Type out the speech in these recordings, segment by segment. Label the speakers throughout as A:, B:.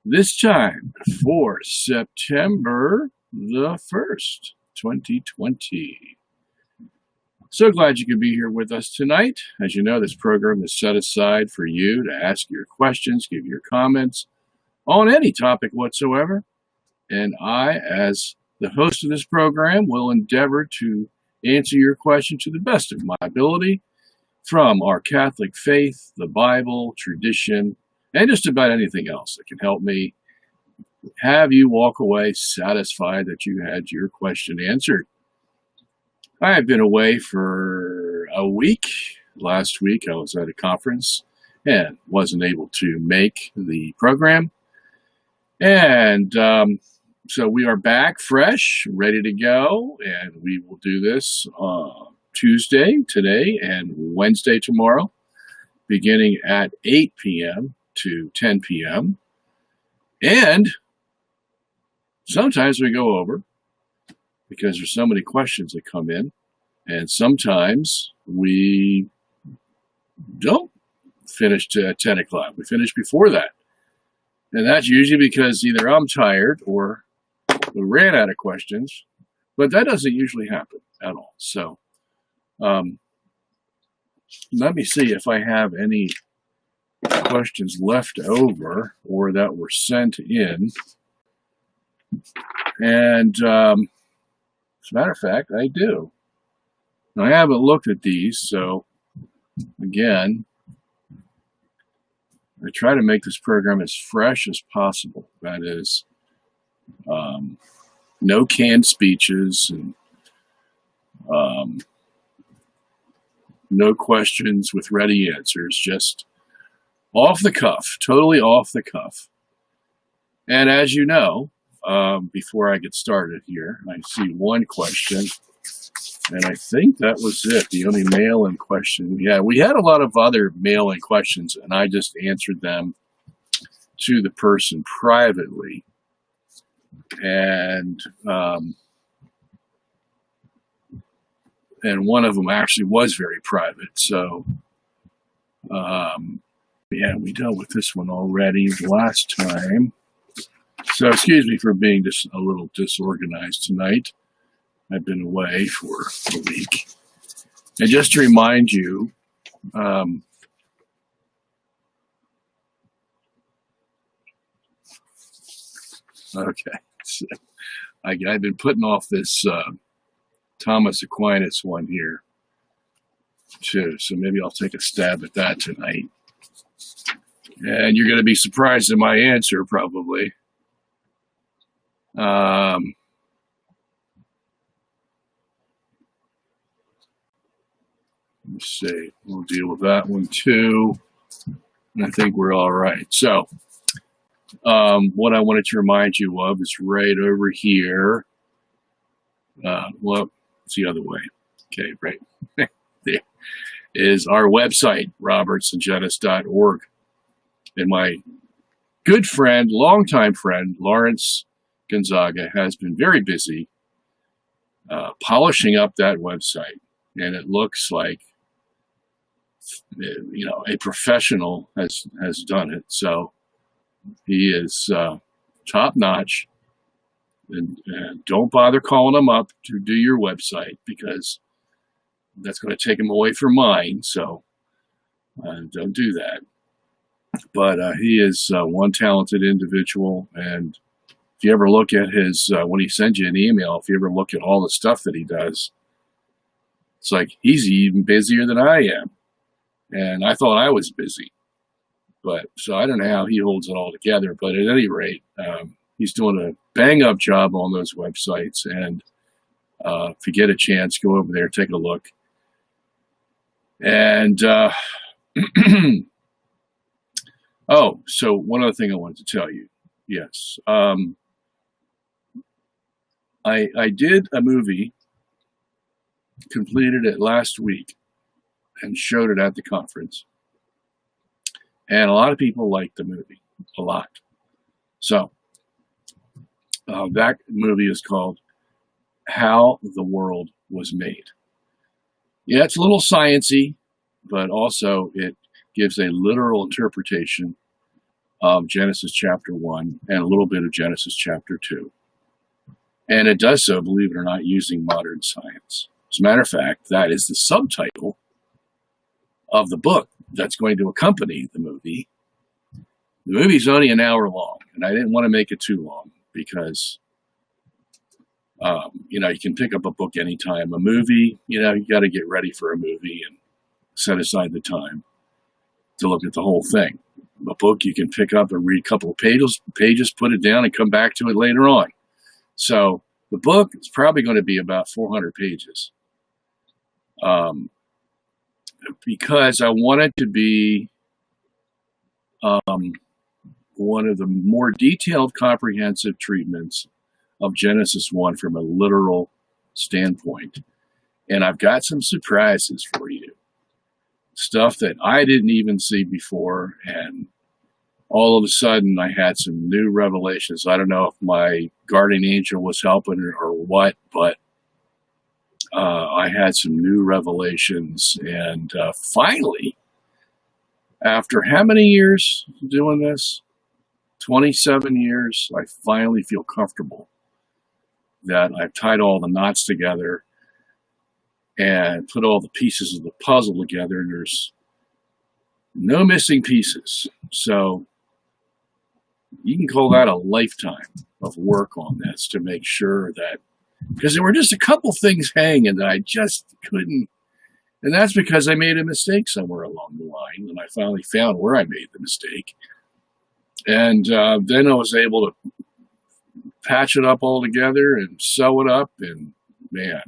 A: This time for September the 1st, 2020. So glad you could be here with us tonight. As you know, this program is set aside for you to ask your questions, give your comments on any topic whatsoever. And I, as the host of this program, will endeavor to answer your question to the best of my ability from our Catholic faith, the Bible, tradition, and just about anything else that can help me have you walk away satisfied that you had your question answered. I have been away for a week. Last week I was at a conference and wasn't able to make the program. And so we are back fresh, ready to go, and we will do this Tuesday today and Wednesday tomorrow, beginning at 8 p.m. to 10 p.m. And sometimes we go over because there's so many questions that come in, and sometimes we don't finish at 10 o'clock. We finish before that. And that's usually because either I'm tired or we ran out of questions, but that doesn't usually happen at all. So let me see if I have any questions left over or that were sent in. And as a matter of fact, I do. Now, I haven't looked at these, so again, I try to make this program as fresh as possible. That is, no canned speeches and no questions with ready answers, just off the cuff, totally off the cuff. And as you know, before I get started here, I see one question, and I think that was it, the only mail-in question. Yeah, we had a lot of other mail-in questions, and I just answered them to the person privately. And one of them actually was very private. So, yeah, we dealt with this one already last time. So excuse me for being just a little disorganized tonight. I've been away for a week. And just to remind you, okay, so I've been putting off this Thomas Aquinas one here too, so maybe I'll take a stab at that tonight. And you're going to be surprised at my answer, probably. Let me see. We'll deal with that one too. And I think we're all right. So, what I wanted to remind you of is right over here. Well, it's the other way. Okay, right there is our website, robertsungenis.org. And my good friend, longtime friend, Lawrence Gonzaga, has been very busy polishing up that website. And it looks like, you know, a professional has done it. So he is top notch. And don't bother calling him up to do your website because that's going to take him away from mine. So don't do that. But he is one talented individual. And if you ever look at his, when he sends you an email, if you ever look at all the stuff that he does, it's like he's even busier than I am. And I thought I was busy. But so I don't know how he holds it all together. But at any rate, he's doing a bang-up job on those websites. And if you get a chance, go over there, take a look. And oh, so one other thing I wanted to tell you. Yes. I did a movie, completed it last week, and showed it at the conference. And a lot of people liked the movie, a lot. So that movie is called How the World Was Made. Yeah, it's a little sciencey, but also it gives a literal interpretation of Genesis chapter 1 and a little bit of Genesis chapter 2. And it does so, believe it or not, using modern science. As a matter of fact, that is the subtitle of the book that's going to accompany the movie. The movie's only an hour long, and I didn't want to make it too long because, you can pick up a book anytime. A movie, you got to get ready for a movie and set aside the time to look at the whole thing. A book you can pick up and read a couple of pages, put it down, and come back to it later on. So the book is probably going to be about 400 pages because I want it to be one of the more detailed, comprehensive treatments of Genesis 1 from a literal standpoint. And I've got some surprises for you. Stuff that I didn't even see before, and all of a sudden I had some new revelations. I don't know if my guardian angel was helping or what, but I had some new revelations. And finally, after how many years doing this? 27 years, I finally feel comfortable that I've tied all the knots together and put all the pieces of the puzzle together, and there's no missing pieces. So you can call that a lifetime of work on this to make sure that, because there were just a couple things hanging that I just couldn't, and that's because I made a mistake somewhere along the line, and I finally found where I made the mistake. And then I was able to patch it up all together and sew it up, and man,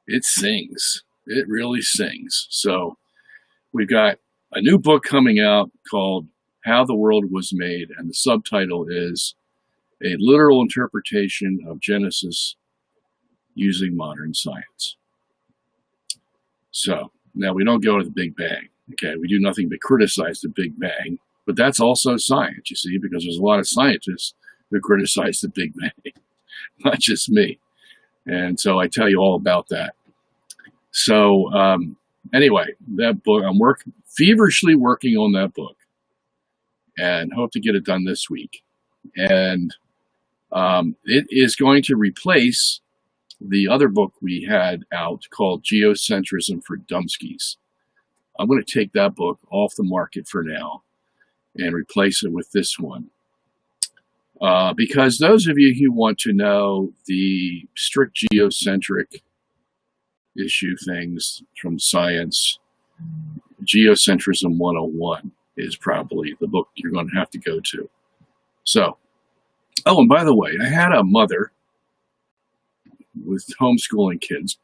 A: it sings. It really sings. So we've got a new book coming out called How the World Was Made, and the subtitle is A Literal Interpretation of Genesis Using Modern Science. So now we don't go to the Big Bang. Okay, we do nothing but criticize the Big Bang, but that's also science, you see, because there's a lot of scientists who criticize the Big Bang, not just me. And so I tell you all about that. So anyway, that book, I'm feverishly working on that book and hope to get it done this week. And it is going to replace the other book we had out called Geocentrism for Dumpskis. I'm going to take that book off the market for now and replace it with this one. Because those of you who want to know the strict geocentric issue things from science, Geocentrism 101 is probably the book you're going to have to go to. So, oh, and by the way, I had a mother with homeschooling kids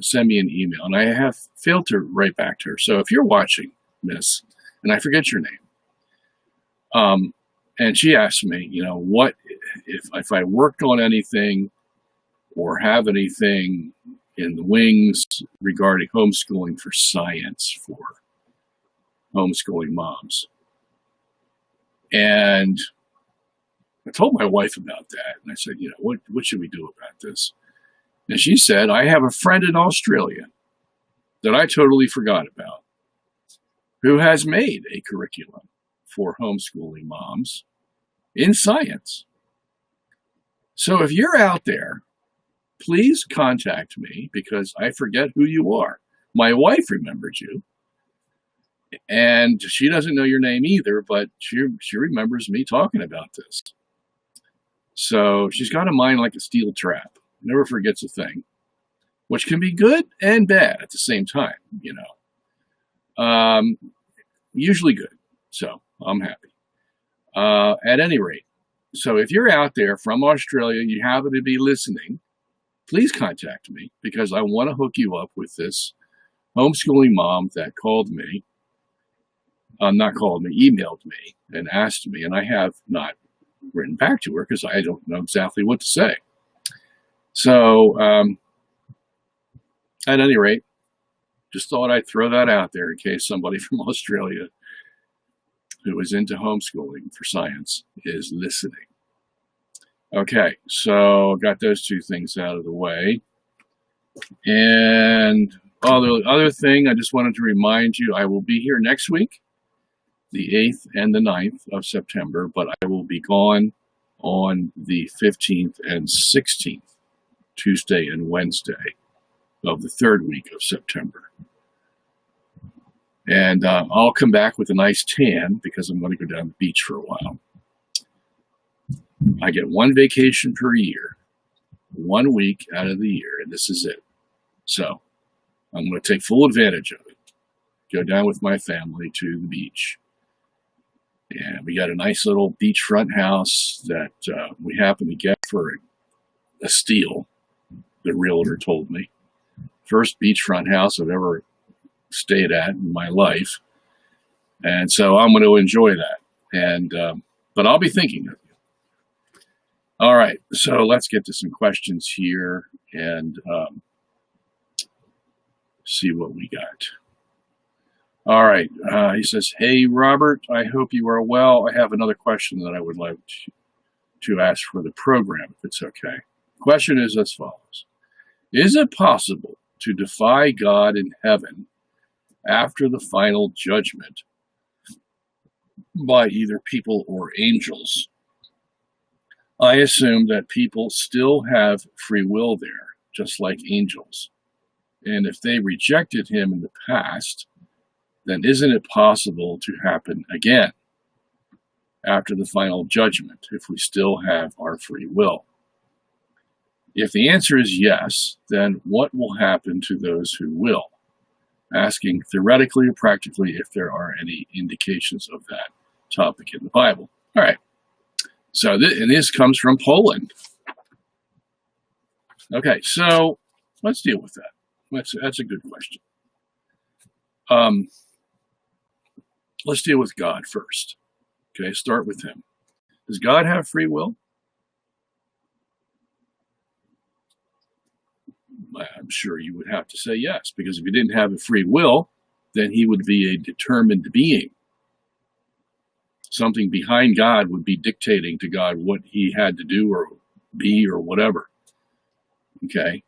A: send me an email, and I have failed to write back to her. So if you're watching, miss, and I forget your name, and she asked me, what if I worked on anything or have anything in the wings regarding homeschooling for science for homeschooling moms. And I told my wife about that, and I said, what should we do about this? And she said, I have a friend in Australia that I totally forgot about who has made a curriculum for homeschooling moms in science. So if you're out there, please contact me because I forget who you are. My wife remembered you, and she doesn't know your name either, but she remembers me talking about this. So she's got a mind like a steel trap. Never forgets a thing, which can be good and bad at the same time, usually good. So I'm happy. At any rate, so if you're out there from Australia, you happen to be listening, please contact me because I want to hook you up with this homeschooling mom that called me, emailed me and asked me, and I have not written back to her because I don't know exactly what to say. So, at any rate, just thought I'd throw that out there in case somebody from Australia who is into homeschooling for science is listening. Okay, so got those two things out of the way. And the other thing, I just wanted to remind you, I will be here next week the 8th and the 9th of September, but I will be gone on the 15th and 16th, Tuesday and Wednesday of the 3rd week of September. And I'll come back with a nice tan because I'm going to go down the beach for a while. I get one vacation per year, 1 week out of the year, and this is it. So I'm going to take full advantage of it. Go down with my family to the beach. And we got a nice little beachfront house that we happened to get for a steal, the realtor told me. First beachfront house I've ever stayed at in my life. And so I'm going to enjoy that. And but I'll be thinking of you. All right, so let's get to some questions here and see what we got. All right, he says, hey, Robert, I hope you are well. I have another question that I would like to ask for the program, if it's okay. The question is as follows. Is it possible to defy God in heaven after the final judgment by either people or angels? I assume that people still have free will there, just like angels. And if they rejected him in the past, then isn't it possible to happen again after the final judgment if we still have our free will? If the answer is yes, then what will happen to those who will? Asking theoretically or practically if there are any indications of that topic in the Bible. All right. So this comes from Poland. Okay, so let's deal with that. That's a good question. Let's deal with God first. Okay, start with him. Does God have free will? I'm sure you would have to say yes, because if he didn't have a free will, then he would be a determined being. Something behind God would be dictating to God what he had to do or be or whatever. Okay,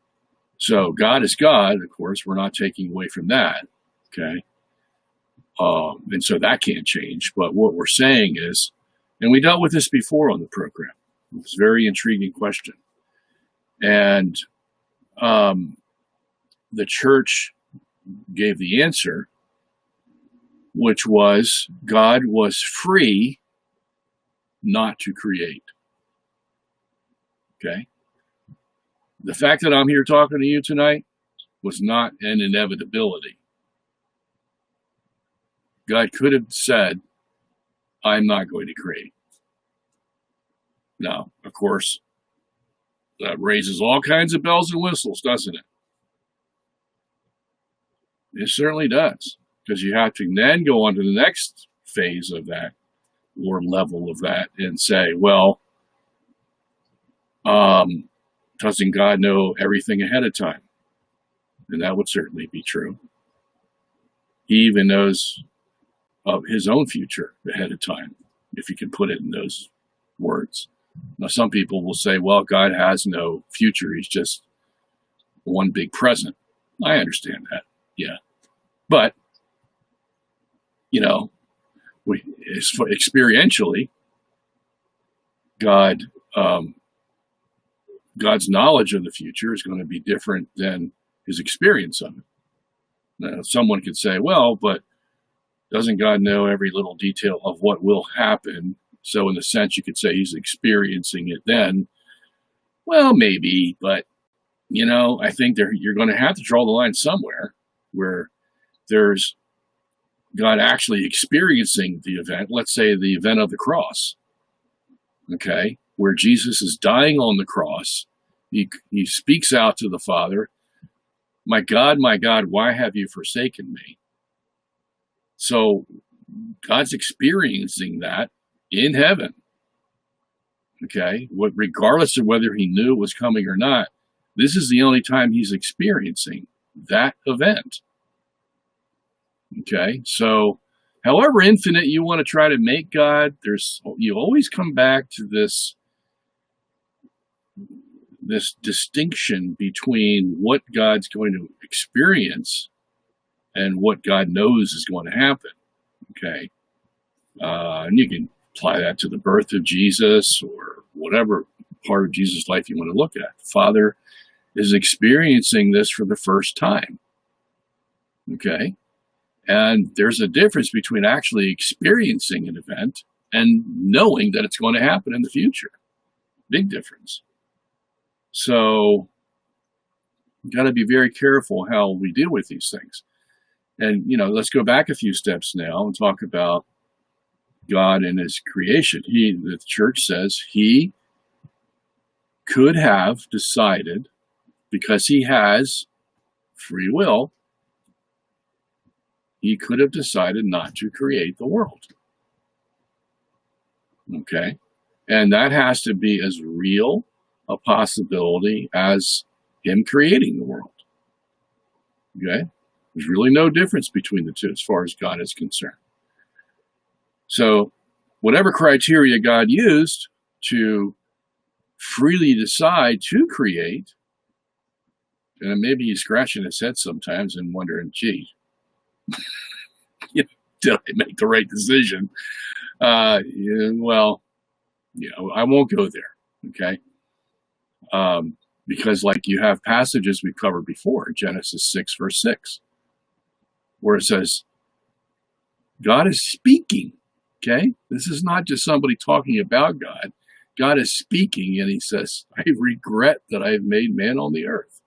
A: so God is God, of course, we're not taking away from that. Okay. And so that can't change. But what we're saying is, and we dealt with this before on the program, it's a very intriguing question. And the church gave the answer, which was God was free not to create. Okay? The fact that I'm here talking to you tonight was not an inevitability. God could have said, I'm not going to create. Now, of course, that raises all kinds of bells and whistles, doesn't it? It certainly does, because you have to then go on to the next phase of that, or level of that, and say, well, doesn't God know everything ahead of time? And that would certainly be true. He even knows of his own future ahead of time, if you can put it in those words. Now, some people will say, well, God has no future. He's just one big present. I understand that. Yeah. But, you know, experientially, God's knowledge of the future is going to be different than his experience of it. Now, someone could say, well, but doesn't God know every little detail of what will happen? So in a sense, you could say he's experiencing it then. Well, maybe, but, you know, I think you're going to have to draw the line somewhere where there's God actually experiencing the event. Let's say the event of the cross, okay, where Jesus is dying on the cross. He speaks out to the Father, my God, why have you forsaken me? So God's experiencing that in heaven, okay? Regardless of whether he knew it was coming or not, this is the only time he's experiencing that event, okay? So however infinite you want to try to make God, you always come back to this distinction between what God's going to experience and what God knows is going to happen, okay? And you can apply that to the birth of Jesus or whatever part of Jesus' life you want to look at. The Father is experiencing this for the first time. Okay? And there's a difference between actually experiencing an event and knowing that it's going to happen in the future. Big difference. So, got to be very careful how we deal with these things. And, let's go back a few steps now and talk about God and his creation. The church says he could have decided, because he has free will, he could have decided not to create the world. Okay? And that has to be as real a possibility as him creating the world. Okay? There's really no difference between the two as far as God is concerned. So, whatever criteria God used to freely decide to create, and maybe he's scratching his head sometimes and wondering, gee, did I make the right decision? I won't go there, okay? Because like you have passages we've covered before, Genesis 6, verse 6, where it says, God is speaking, okay? This is not just somebody talking about God. God is speaking, and he says, I regret that I have made man on the earth.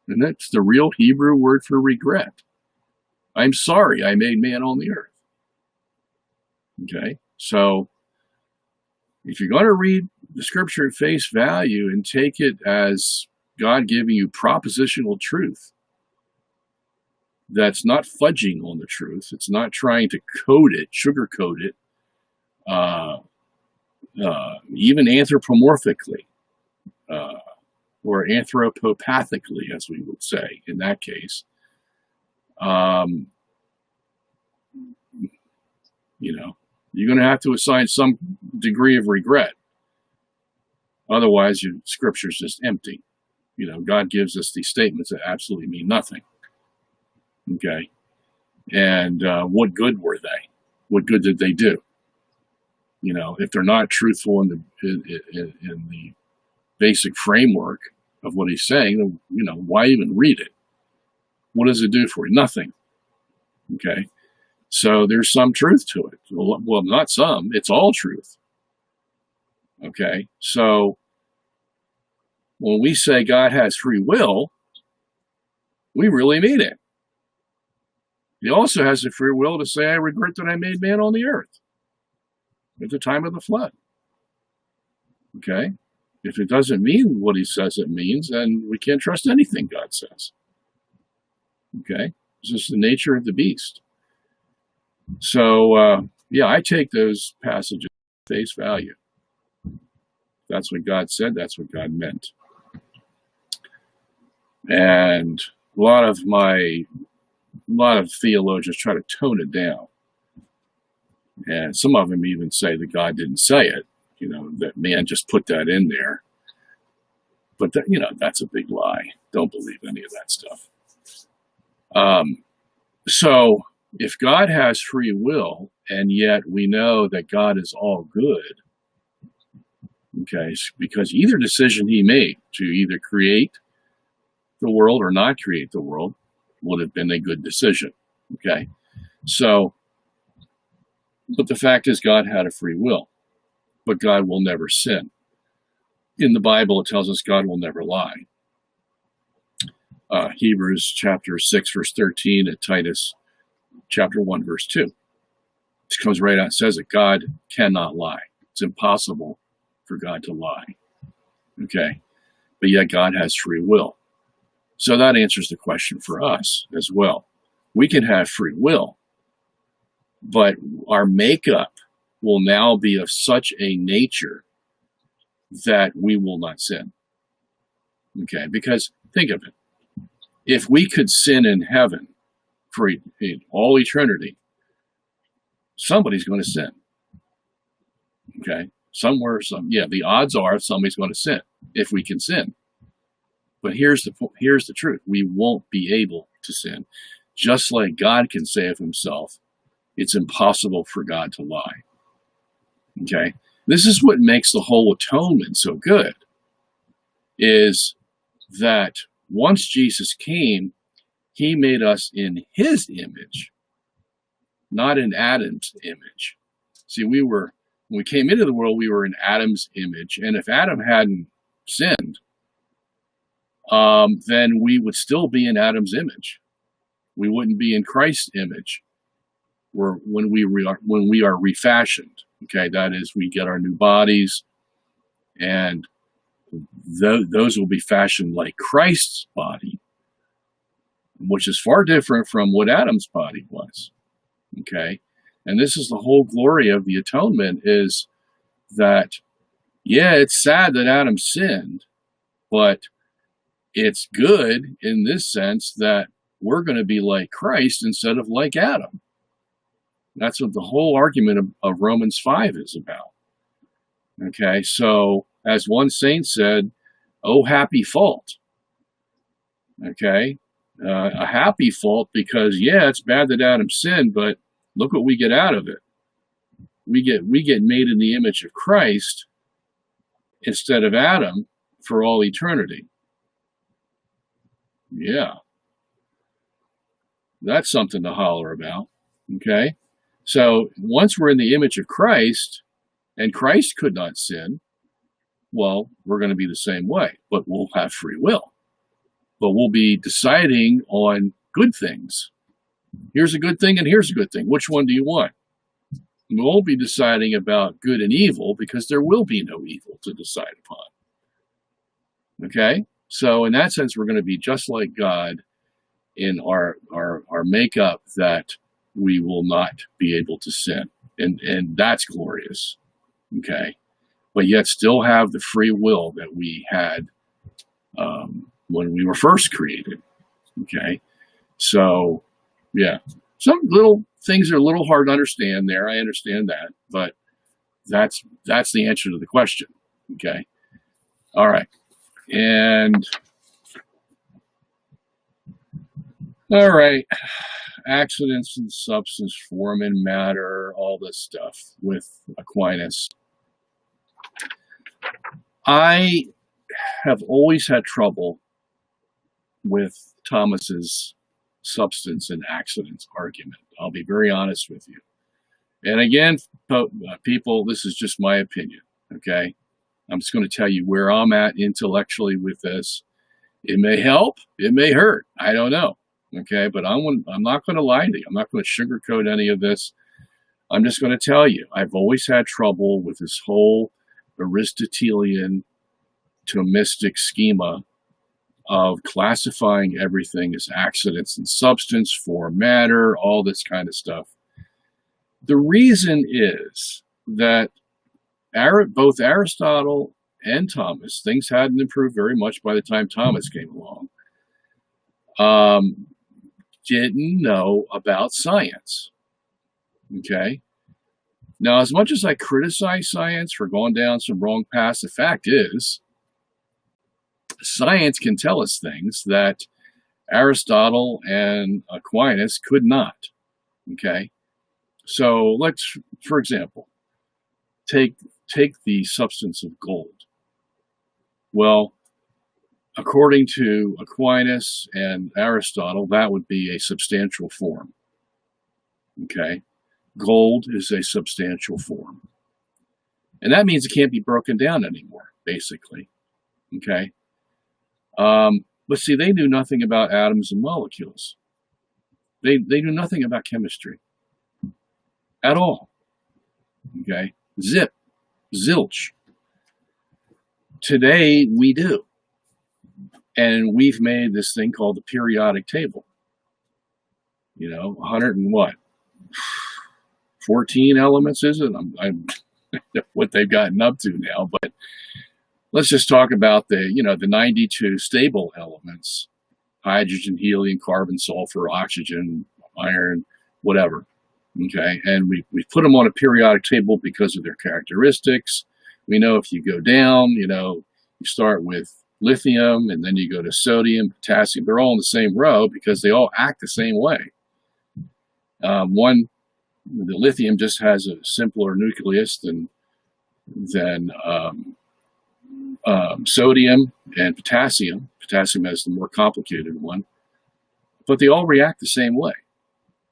A: And that's the real Hebrew word for regret. I'm sorry I made man on the earth. Okay? So, if you're going to read the scripture at face value and take it as God giving you propositional truth, that's not fudging on the truth. It's not trying to code it, sugarcoat it, even anthropomorphically, or anthropopathically, as we would say in that case. You're going to have to assign some degree of regret. Otherwise, your scripture's just empty. God gives us these statements that absolutely mean nothing. Okay? And what good were they? What good did they do? If they're not truthful in the basic framework of what he's saying, why even read it? What does it do for you? Nothing. Okay? So there's some truth to it. Well, not some. It's all truth. Okay? So when we say God has free will, we really mean it. He also has the free will to say, I regret that I made man on the earth at the time of the flood. Okay? If it doesn't mean what he says it means, then we can't trust anything God says. Okay? It's just the nature of the beast. So, I take those passages at face value. That's what God said. That's what God meant. And a lot of theologians try to tone it down. And some of them even say that God didn't say it, that man just put that in there. But, that's a big lie. Don't believe any of that stuff. So, if God has free will, and yet we know that God is all good, okay, because either decision he made to either create the world or not create the world would have been a good decision, okay? So, but the fact is God had a free will, but God will never sin. In the Bible, it tells us God will never lie. Hebrews chapter 6, verse 13, and Titus chapter 1, verse 2. It comes right out and says that God cannot lie. It's impossible for God to lie. Okay? But yet God has free will. So that answers the question for us as well. We can have free will, but our makeup will now be of such a nature that we will not sin. Okay? Because think of it. If we could sin in heaven for all eternity, somebody's going to sin. Okay? The odds are somebody's going to sin if we can sin. But here's the truth. We won't be able to sin. Just like God can say of himself, it's impossible for God to lie. Okay? This is what makes the whole atonement so good, is that once Jesus came, he made us in his image, not in Adam's image. See, when we came into the world, we were in Adam's image. And if Adam hadn't sinned, then we would still be in Adam's image. We wouldn't be in Christ's image when we are refashioned. Okay, that is, we get our new bodies, and those will be fashioned like Christ's body, which is far different from what Adam's body was. Okay, and this is the whole glory of the atonement, is that, yeah, it's sad that Adam sinned, but it's good in this sense that we're going to be like Christ instead of like Adam. That's what the whole argument of Romans 5 is about. Okay, so as one saint said, oh, happy fault. Okay, a happy fault because, yeah, it's bad that Adam sinned, but look what we get out of it. We get made in the image of Christ instead of Adam for all eternity. Yeah. That's something to holler about. Okay? So once we're in the image of Christ, and Christ could not sin, well, we're going to be the same way, but we'll have free will. But we'll be deciding on good things. Here's a good thing and here's a good thing. Which one do you want? We won't be deciding about good and evil because there will be no evil to decide upon. Okay? So in that sense, we're going to be just like God in our makeup, that we will not be able to sin. And that's glorious. Okay? But yet still have the free will that we had when we were first created. Okay? So, yeah. Some little things are a little hard to understand there. I understand that. But that's the answer to the question. Okay? All right. And all right, accidents in substance, form, and matter, all this stuff with Aquinas. I have always had trouble with Thomas's substance and accidents argument. I'll be very honest with you. And again, people, this is just my opinion, okay? I'm just going to tell you where I'm at intellectually with this. It may help, it may hurt, I don't know. Okay, but I'm not going to lie to you. I'm not going to sugarcoat any of this. I'm just going to tell you, I've always had trouble with this whole Aristotelian Thomistic schema of classifying everything as accidents and substance, form, matter, all this kind of stuff. The reason is that both Aristotle and Thomas, things hadn't improved very much by the time Thomas came along, didn't know about science. Okay? Now, as much as I criticize science for going down some wrong paths, the fact is, science can tell us things that Aristotle and Aquinas could not. Okay? So let's, for example, take the substance of gold. Well, according to Aquinas and Aristotle, that would be a substantial form. Okay? Gold is a substantial form. And that means it can't be broken down anymore, basically. Okay? But see, they knew nothing about atoms and molecules. They knew nothing about chemistry at all. Okay? Zip. Zilch. Today, we do. And we've made this thing called the periodic table. 100 and what? 14 elements, is it? I'm what they've gotten up to now. But let's just talk about the 92 stable elements: hydrogen, helium, carbon, sulfur, oxygen, iron, whatever. Okay, and we put them on a periodic table because of their characteristics. We know if you go down, you start with lithium, and then you go to sodium, potassium. They're all in the same row because they all act the same way. One The lithium just has a simpler nucleus than sodium and potassium. Potassium has the more complicated one, but they all react the same way.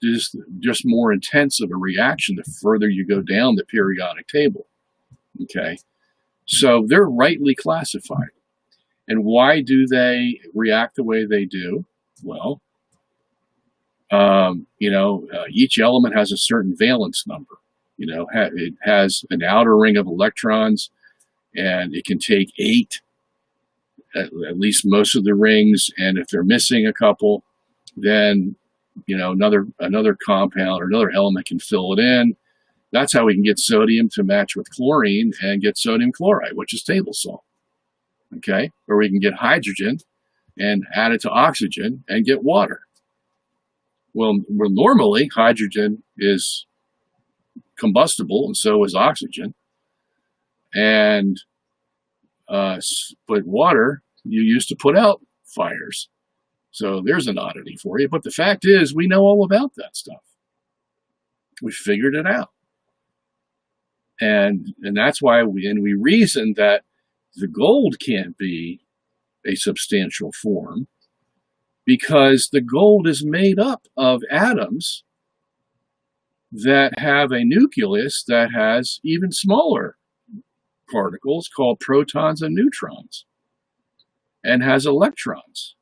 A: Just more intense of a reaction the further you go down the periodic table. Okay, so they're rightly classified. And why do they react the way they do? Well, each element has a certain valence number. It has an outer ring of electrons, and it can take 8, at least most of the rings. And if they're missing a couple, then another compound or another element can fill it in. That's how we can get sodium to match with chlorine and get sodium chloride, which is table salt. Okay, or we can get hydrogen and add it to oxygen and get water. Well, normally hydrogen is combustible, and so is oxygen. And but water you use to put out fires. So there's an oddity for you. But the fact is, we know all about that stuff. We figured it out. And that's why we reason that the gold can't be a substantial form, because the gold is made up of atoms that have a nucleus that has even smaller particles called protons and neutrons, and has electrons.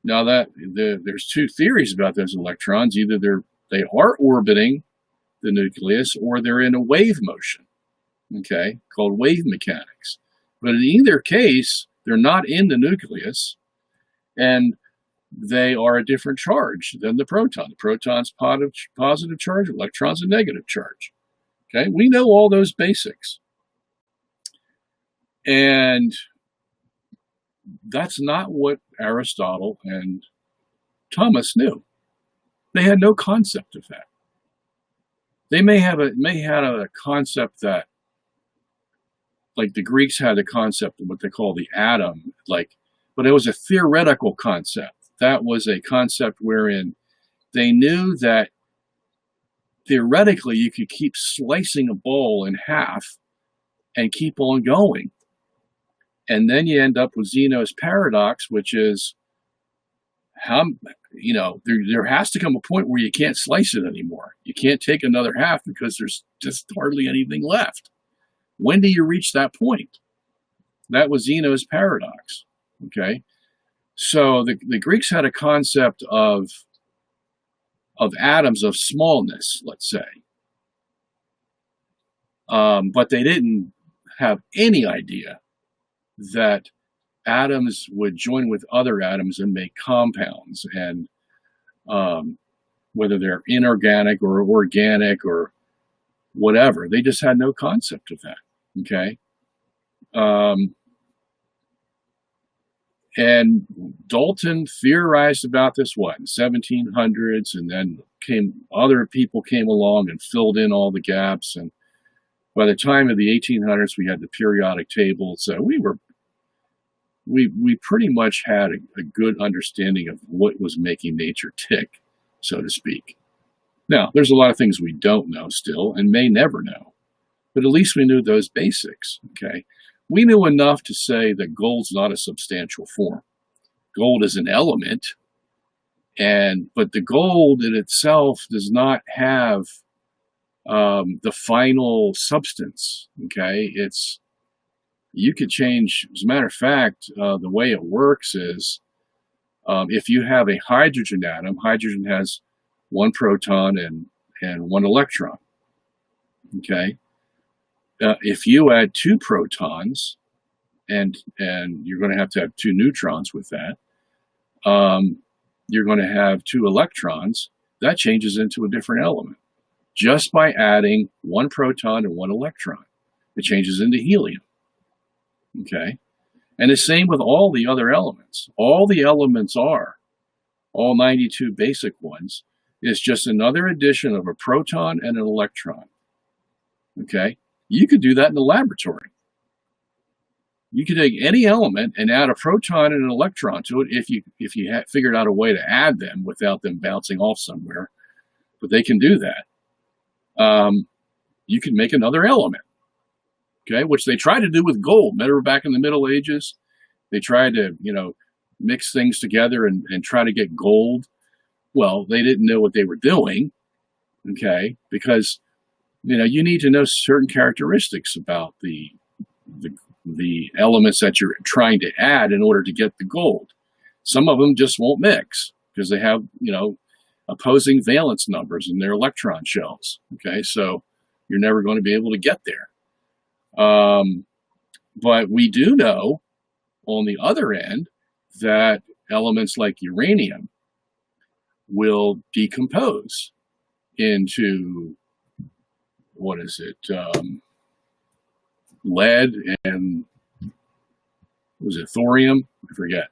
A: Now there's two theories about those electrons. Either they are orbiting the nucleus, or they're in a wave motion, okay, called wave mechanics. But in either case, they're not in the nucleus, and they are a different charge than the proton. The proton's positive charge, electron's a negative charge. Okay, we know all those basics. And that's not what Aristotle and Thomas knew. They had no concept of that. They may have a concept that, like the Greeks had a concept of what they call the atom, but it was a theoretical concept. That was a concept wherein they knew that theoretically you could keep slicing a ball in half and keep on going. And then you end up with Zeno's paradox, which is there has to come a point where you can't slice it anymore. You can't take another half because there's just hardly anything left. When do you reach that point? That was Zeno's paradox. Okay, so the Greeks had a concept of atoms of smallness, let's say, but they didn't have any idea that atoms would join with other atoms and make compounds, and whether they're inorganic or organic or whatever, they just had no concept of that. Okay. And Dalton theorized about this, in 1700s, and then other people came along and filled in all the gaps. And by the time of the 1800s, we had the periodic table. So we pretty much had a good understanding of what was making nature tick, so to speak. Now, there's a lot of things we don't know still and may never know, but at least we knew those basics, okay? We knew enough to say that gold's not a substantial form. Gold is an element, but the gold in itself does not have the final substance, okay? You could change, as a matter of fact, the way it works is if you have a hydrogen atom, hydrogen has one proton and one electron, okay? If you add 2 protons, and you're going to have 2 neutrons with that, you're going to have 2 electrons, that changes into a different element. Just by adding 1 proton and 1 electron, it changes into helium. Okay? And the same with all the other elements. All the elements are, all 92 basic ones, is just another addition of a proton and an electron. Okay? You could do that in the laboratory. You could take any element and add a proton and an electron to it if you figured out a way to add them without them bouncing off somewhere. but they can do that. You can make another element, okay, which they tried to do with gold. Remember back in the Middle Ages, they tried to, mix things together and try to get gold. Well, they didn't know what they were doing, okay, because, you need to know certain characteristics about the elements that you're trying to add in order to get the gold. Some of them just won't mix because they have, opposing valence numbers in their electron shells, okay, so you're never going to be able to get there. But we do know, on the other end, that elements like uranium will decompose into, lead and, thorium? I forget.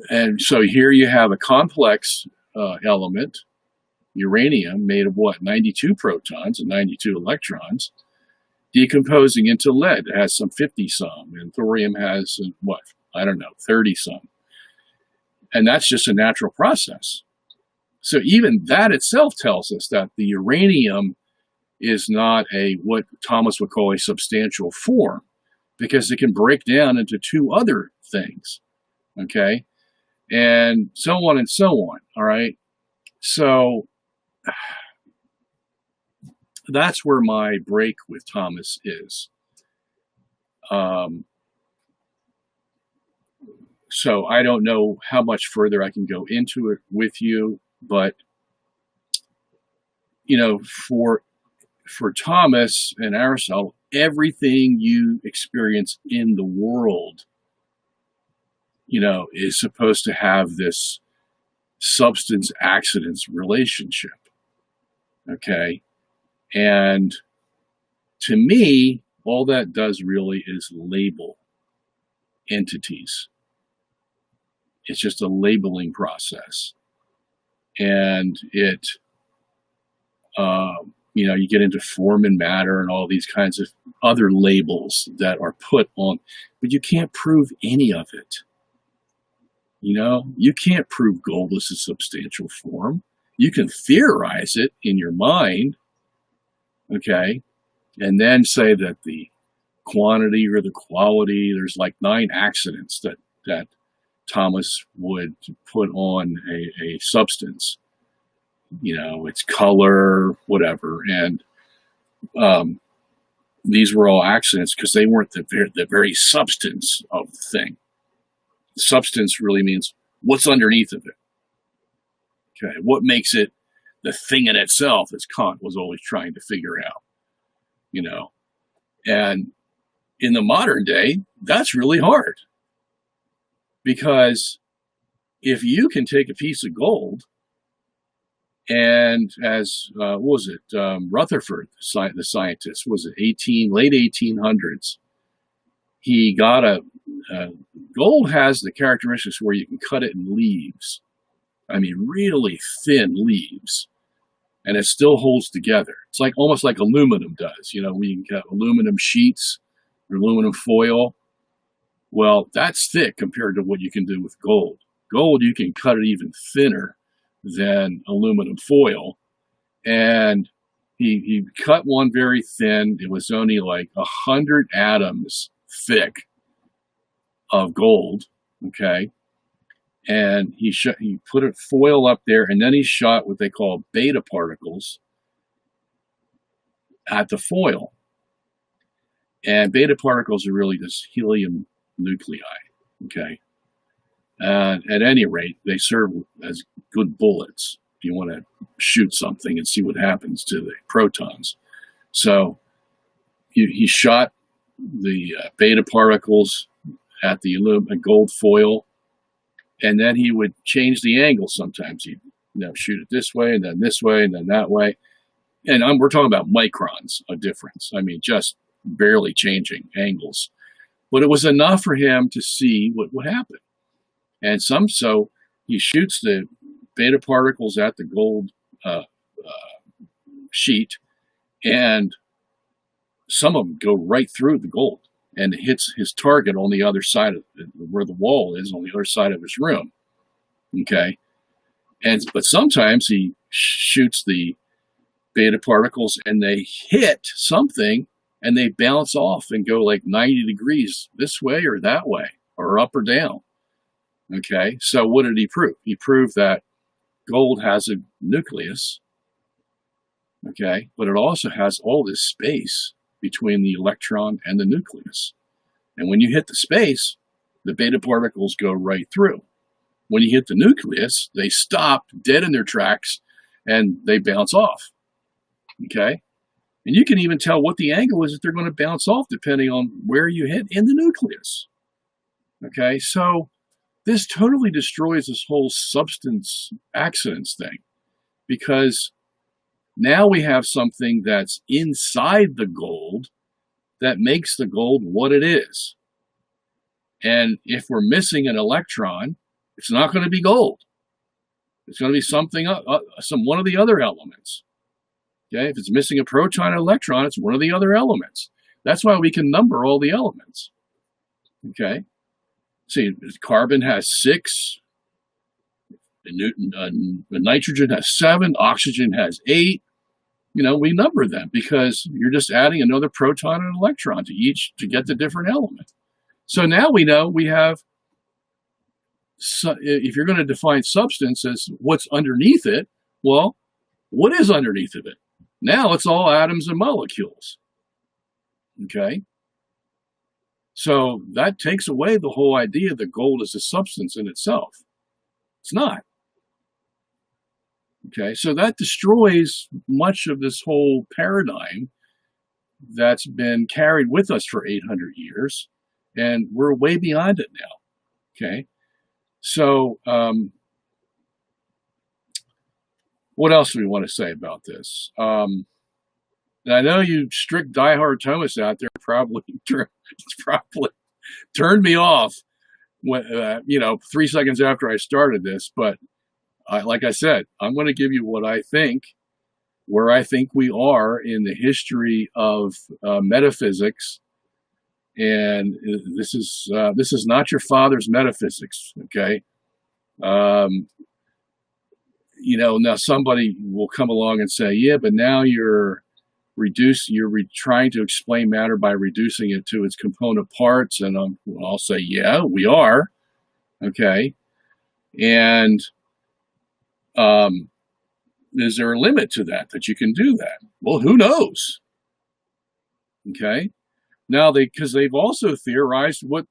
A: And so here you have a complex element, uranium, made of what, 92 protons and 92 electrons, decomposing into lead. It has some 50-some, and thorium has, 30-some. And that's just a natural process. So even that itself tells us that the uranium is not what Thomas would call a substantial form, because it can break down into two other things, okay? And so on and so on, all right? So that's where my break with Thomas is. So I don't know how much further I can go into it with you, but, for Thomas and Aristotle, everything you experience in the world, is supposed to have this substance-accidents relationship, okay? And to me, all that does really is label entities. It's just a labeling process. And it, you get into form and matter and all these kinds of other labels that are put on, but you can't prove any of it. You can't prove gold is a substantial form. You can theorize it in your mind, okay, and then say that the quantity or the quality, there's like 9 accidents that Thomas would put on a substance. Its color, whatever, and these were all accidents because they weren't the very substance of the thing. Substance really means what's underneath of it. Okay, what makes it the thing in itself, as Kant was always trying to figure out. And in the modern day, that's really hard, because if you can take a piece of gold and, as Rutherford, the scientist, late 1800s, he got gold has the characteristics where you can cut it in leaves. I mean, really thin leaves, and it still holds together. It's almost like aluminum does. We can cut aluminum sheets or aluminum foil. Well, that's thick compared to what you can do with gold. Gold, you can cut it even thinner than aluminum foil. And he cut one very thin. It was only like 100 atoms thick of gold, okay? And he put a foil up there, and then he shot what they call beta particles at the foil. And beta particles are really just helium nuclei, okay? At any rate, they serve as good bullets if you want to shoot something and see what happens to the protons. So he shot the beta particles at the gold foil, and then he would change the angle sometimes. He'd shoot it this way, and then this way, and then that way. And we're talking about microns of difference. I mean, just barely changing angles. But it was enough for him to see what would happen. And so he shoots the beta particles at the gold sheet, and some of them go right through the gold, and it hits his target on the other side of where the wall is, on the other side of his room. Okay. But sometimes he shoots the beta particles and they hit something and they bounce off and go like 90 degrees this way or that way, or up or down. Okay, so what did he prove? He proved that gold has a nucleus, okay, but it also has all this space between the electron and the nucleus. And when you hit the space, the beta particles go right through. When you hit the nucleus, they stop dead in their tracks and they bounce off. Okay? And you can even tell what the angle is that they're going to bounce off depending on where you hit in the nucleus. Okay? So this totally destroys this whole substance accidents thing, because now we have something that's inside the gold that makes the gold what it is. And if we're missing an electron, it's not going to be gold. It's going to be something, one of the other elements. Okay, if it's missing a proton and electron, it's one of the other elements. That's why we can number all the elements. Okay, see, carbon has 6, nitrogen has 7, oxygen has 8. You know, we number them because you're just adding another proton and electron to each to get the different element. So now we know we have, if you're going to define substance as what's underneath it, well, what is underneath of it? Now it's all atoms and molecules. Okay? So that takes away the whole idea that gold is a substance in itself. It's not. Okay, so that destroys much of this whole paradigm that's been carried with us for 800 years, and we're way beyond it now. Okay, so what else do we want to say about this? And I know you strict diehard Thomists out there probably turned me off when, 3 seconds after I started this, but like I said, I'm going to give you what I think, where I think we are in the history of metaphysics, and this is not your father's metaphysics, okay? Now somebody will come along and say, yeah, but now you're trying to explain matter by reducing it to its component parts, and I'll say, yeah, we are, okay, and is there a limit to that you can do that? Well, who knows? Okay. Now because they've also theorized what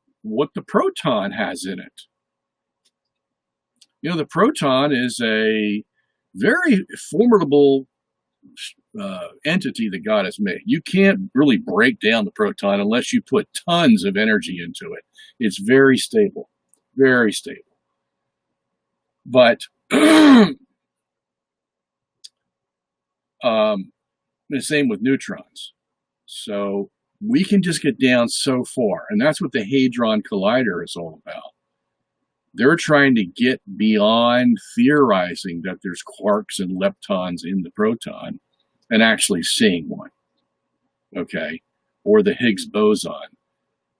A: the proton has in it. You know, the proton is a very formidable entity that God has made. You can't really break down the proton unless you put tons of energy into it. It's very stable, very stable. But the same with neutrons. So we can just get down so far, and that's what the Hadron Collider is all about. They're trying to get beyond theorizing that there's quarks and leptons in the proton and actually seeing one, okay? Or the Higgs boson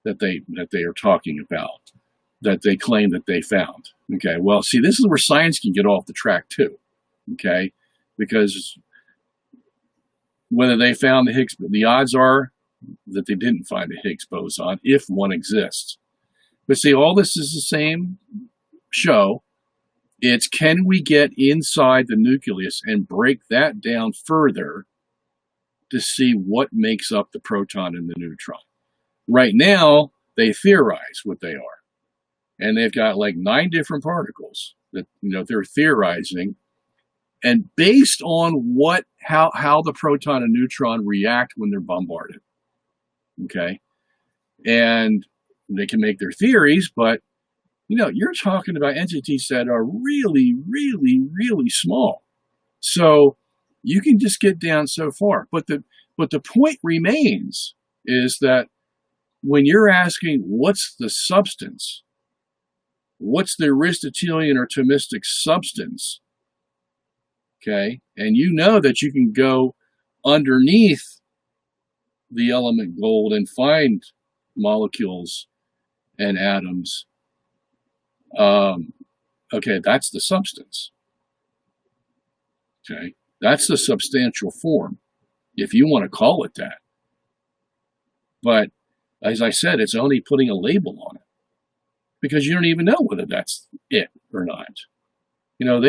A: that they are talking about, that they claim that they found, okay? Well, see, this is where science can get off the track too, okay? Because whether they found the Higgs, the odds are that they didn't find a Higgs boson if one exists. But see, all this is the same show. It's, can we get inside the nucleus and break that down further to see what makes up the proton and the neutron? Right now, they theorize what they are. And they've got like 9 different particles that, they're theorizing. And based on how the proton and neutron react when they're bombarded. Okay. And they can make their theories, but you're talking about entities that are really, really, really small. So you can just get down so far. But the point remains is that when you're asking what's the substance, what's the Aristotelian or Thomistic substance, okay, and you know that you can go underneath the element gold and find molecules and atoms, okay, that's the substance. Okay, that's the substantial form, if you want to call it that. But as I said, it's only putting a label on it because you don't even know whether that's it or not. You know,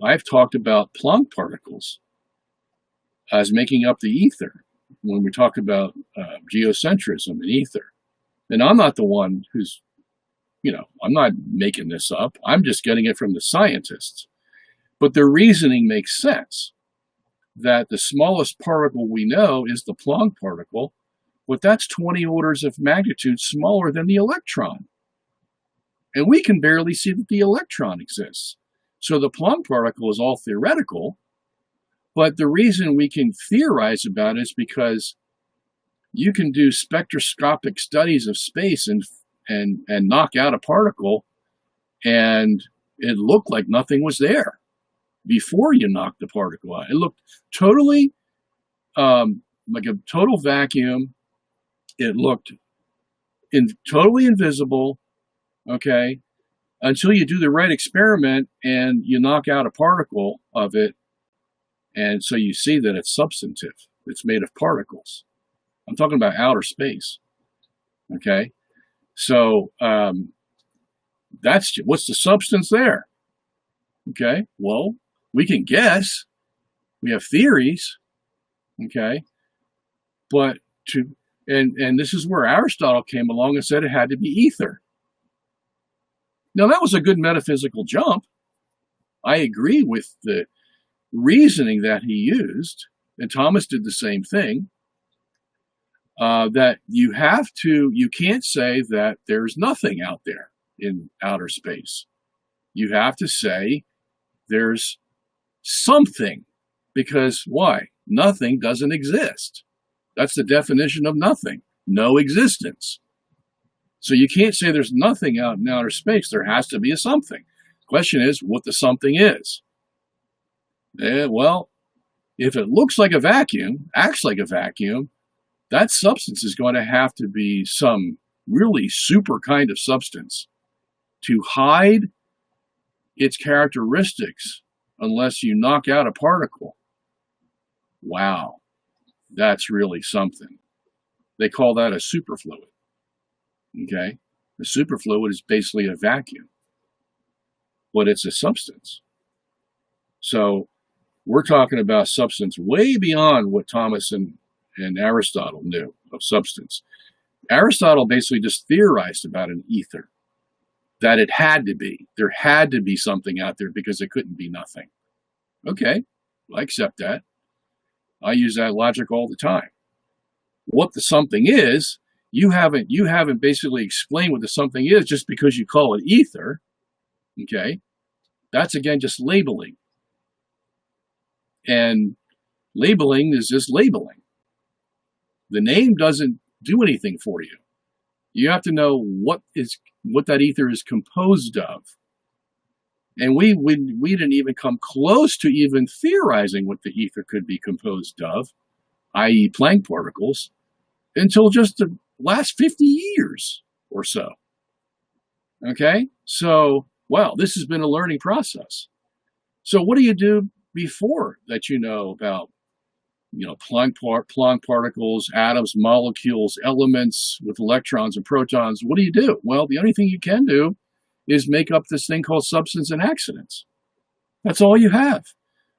A: I've talked about Planck particles as making up the ether when we talk about geocentrism and ether. And I'm not the one who's, you know, I'm not making this up. I'm just getting it from the scientists. But their reasoning makes sense, that the smallest particle we know is the Planck particle, but that's 20 orders of magnitude smaller than the electron. And we can barely see that the electron exists. So the Planck particle is all theoretical, but the reason we can theorize about it is because you can do spectroscopic studies of space and knock out a particle, and it looked like nothing was there before you knocked the particle out. It looked totally like a total vacuum. It looked totally invisible, okay, until you do the right experiment and you knock out a particle of it, and so you see that it's substantive. It's made of particles. I'm talking about outer space, okay? So that's what's the substance there, okay? Well, we can guess. We have theories, okay? But and this is where Aristotle came along and said it had to be ether. Now, that was a good metaphysical jump. I agree with the reasoning that he used, and Thomas did the same thing, that you can't say that there's nothing out there in outer space. You have to say there's something, because why? Nothing doesn't exist. That's the definition of nothing, no existence. So you can't say there's nothing out in outer space. There has to be a something. Question is what the something is. Well, if it looks like a vacuum, acts like a vacuum, that substance is going to have to be some really super kind of substance to hide its characteristics unless you knock out a particle. Wow, that's really something. They call that a superfluid. Okay, the superfluid is basically a vacuum, but it's a substance. So we're talking about substance way beyond what Thomas and Aristotle knew of substance. Aristotle basically just theorized about an ether, that it had to be. There had to be something out there because it couldn't be nothing. Okay, I accept that. I use that logic all the time. What the something is, you haven't basically explained what the something is just because you call it ether. Okay, that's again just labeling. And labeling is just labeling. The name doesn't do anything for you. You have to know what that ether is composed of. And we didn't even come close to even theorizing what the ether could be composed of, i.e. Planck particles, until just the last 50 years or so. Okay? So, wow, this has been a learning process. So what do you do before that you know about, Planck particles, atoms, molecules, elements with electrons and protons? What do you do? Well, the only thing you can do is make up this thing called substance and accidents. That's all you have.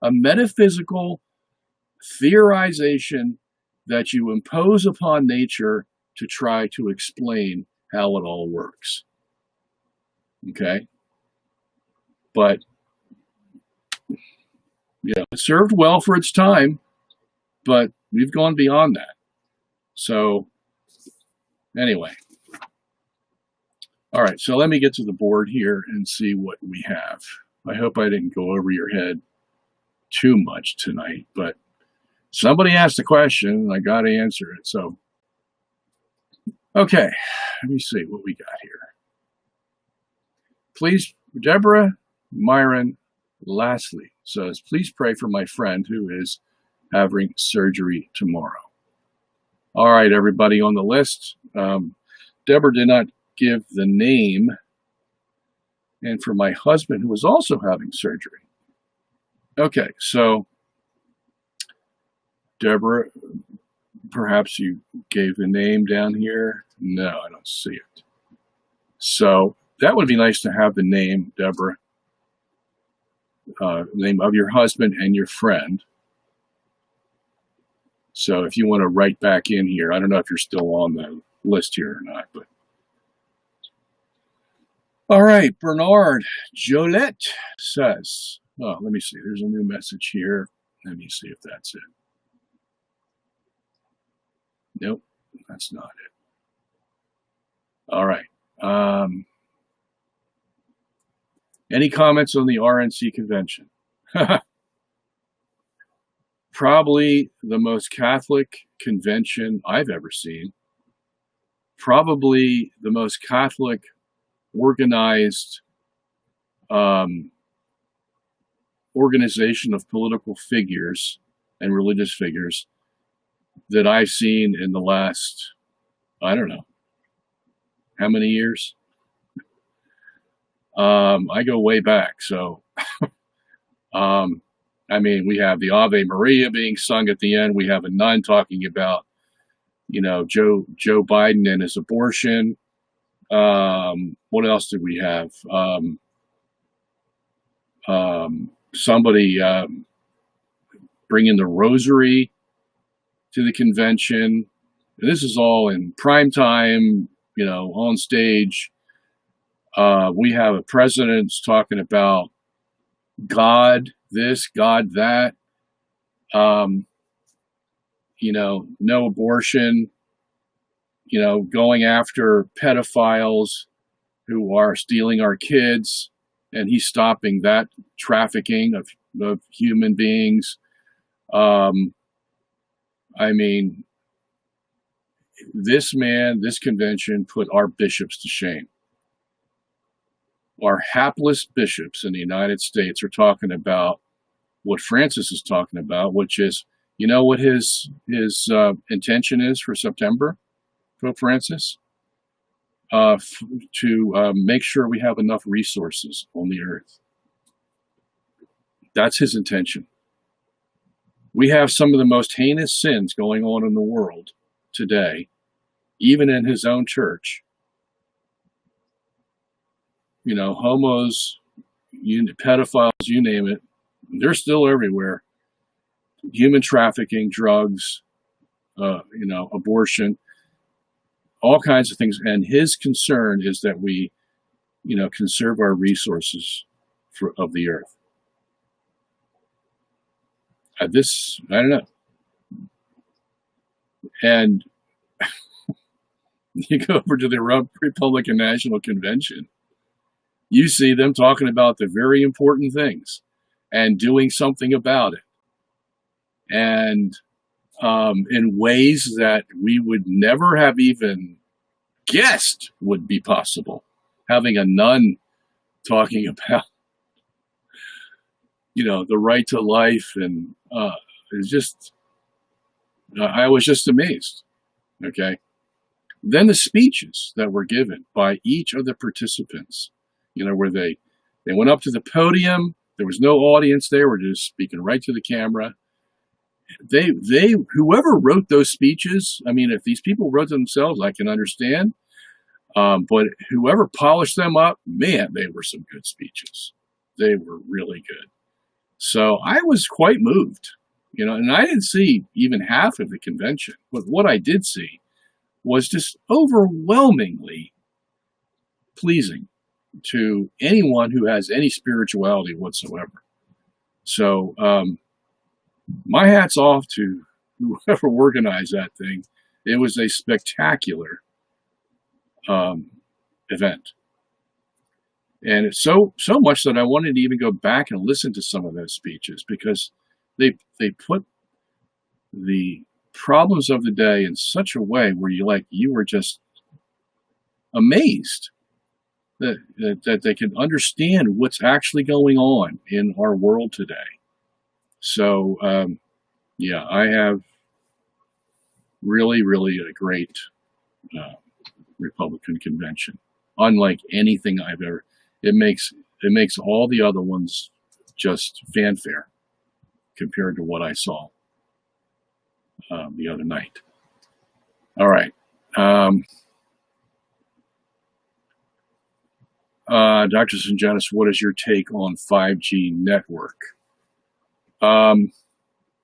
A: A metaphysical theorization that you impose upon nature to try to explain how it all works. Okay? But, it served well for its time, but we've gone beyond that. So, anyway. All right, so let me get to the board here and see what we have. I hope I didn't go over your head too much tonight, but somebody asked a question and I got to answer it. So, okay, let me see what we got here. Please, Deborah Myron Lastly says, please pray for my friend who is having surgery tomorrow. All right, everybody on the list. Deborah did not give the name. And for my husband who was also having surgery. Okay, so Deborah, perhaps you gave the name down here. No, I don't see it. So that would be nice to have the name, Deborah, name of your husband and your friend. So if you want to write back in here, I don't know if you're still on the list here or not, but. All right, Bernard Jolette says, oh, let me see, there's a new message here. Let me see if that's it. Nope, that's not it. All right. Any comments on the RNC convention? Probably the most Catholic convention I've ever seen. Probably the most Catholic organized organization of political figures and religious figures that I've seen in the last, I don't know, how many years? I go way back. So, I mean, we have the Ave Maria being sung at the end. We have a nun talking about, Joe Biden and his abortion. What else did we have? Somebody bringing the rosary to the convention. And this is all in prime time, on stage. We have a president talking about God this, God that, no abortion, going after pedophiles who are stealing our kids, and he's stopping that trafficking of human beings. I mean, this convention put our bishops to shame. Our hapless bishops in the United States are talking about what Francis is talking about, which is, what his intention is for September, Pope Francis, to make sure we have enough resources on the earth. That's his intention. We have some of the most heinous sins going on in the world today, even in his own church. Homos, pedophiles, you name it, they're still everywhere. Human trafficking, drugs, abortion, all kinds of things. And his concern is that we, conserve our resources of the earth. I don't know. And you go over to the Republican National Convention, you see them talking about the very important things and doing something about it. And in ways that we would never have even guessed would be possible. Having a nun talking about, the right to life, and it's just, I was just amazed. Okay. Then the speeches that were given by each of the participants, where they went up to the podium, there was no audience there, we're just speaking right to the camera. Whoever wrote those speeches, I mean, if these people wrote them themselves, I can understand. But whoever polished them up, man, they were some good speeches. They were really good. So I was quite moved, and I didn't see even half of the convention. But what I did see was just overwhelmingly pleasing to anyone who has any spirituality whatsoever. So my hat's off to whoever organized that thing. It was a spectacular event. And it's so much that I wanted to even go back and listen to some of those speeches, because they put the problems of the day in such a way where you were just amazed that they can understand what's actually going on in our world today. So, I have really, really a great Republican convention, unlike anything I've ever. It makes all the other ones just fanfare compared to what I saw. the other night. All right. Dr. Sungenis, what is your take on 5G network?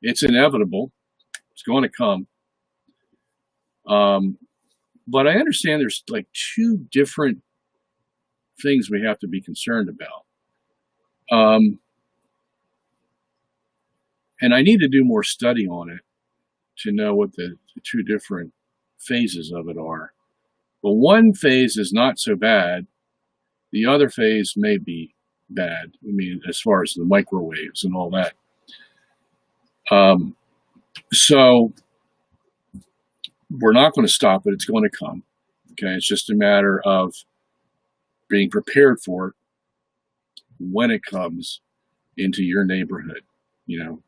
A: It's inevitable. It's going to come. But I understand there's like two different things we have to be concerned about. And I need to do more study on it to know what the two different phases of it are. But one phase is not so bad. The other phase may be bad. I mean, as far as the microwaves and all that. So we're not going to stop it. It's going to come. Okay. It's just a matter of being prepared for it when it comes into your neighborhood, you know,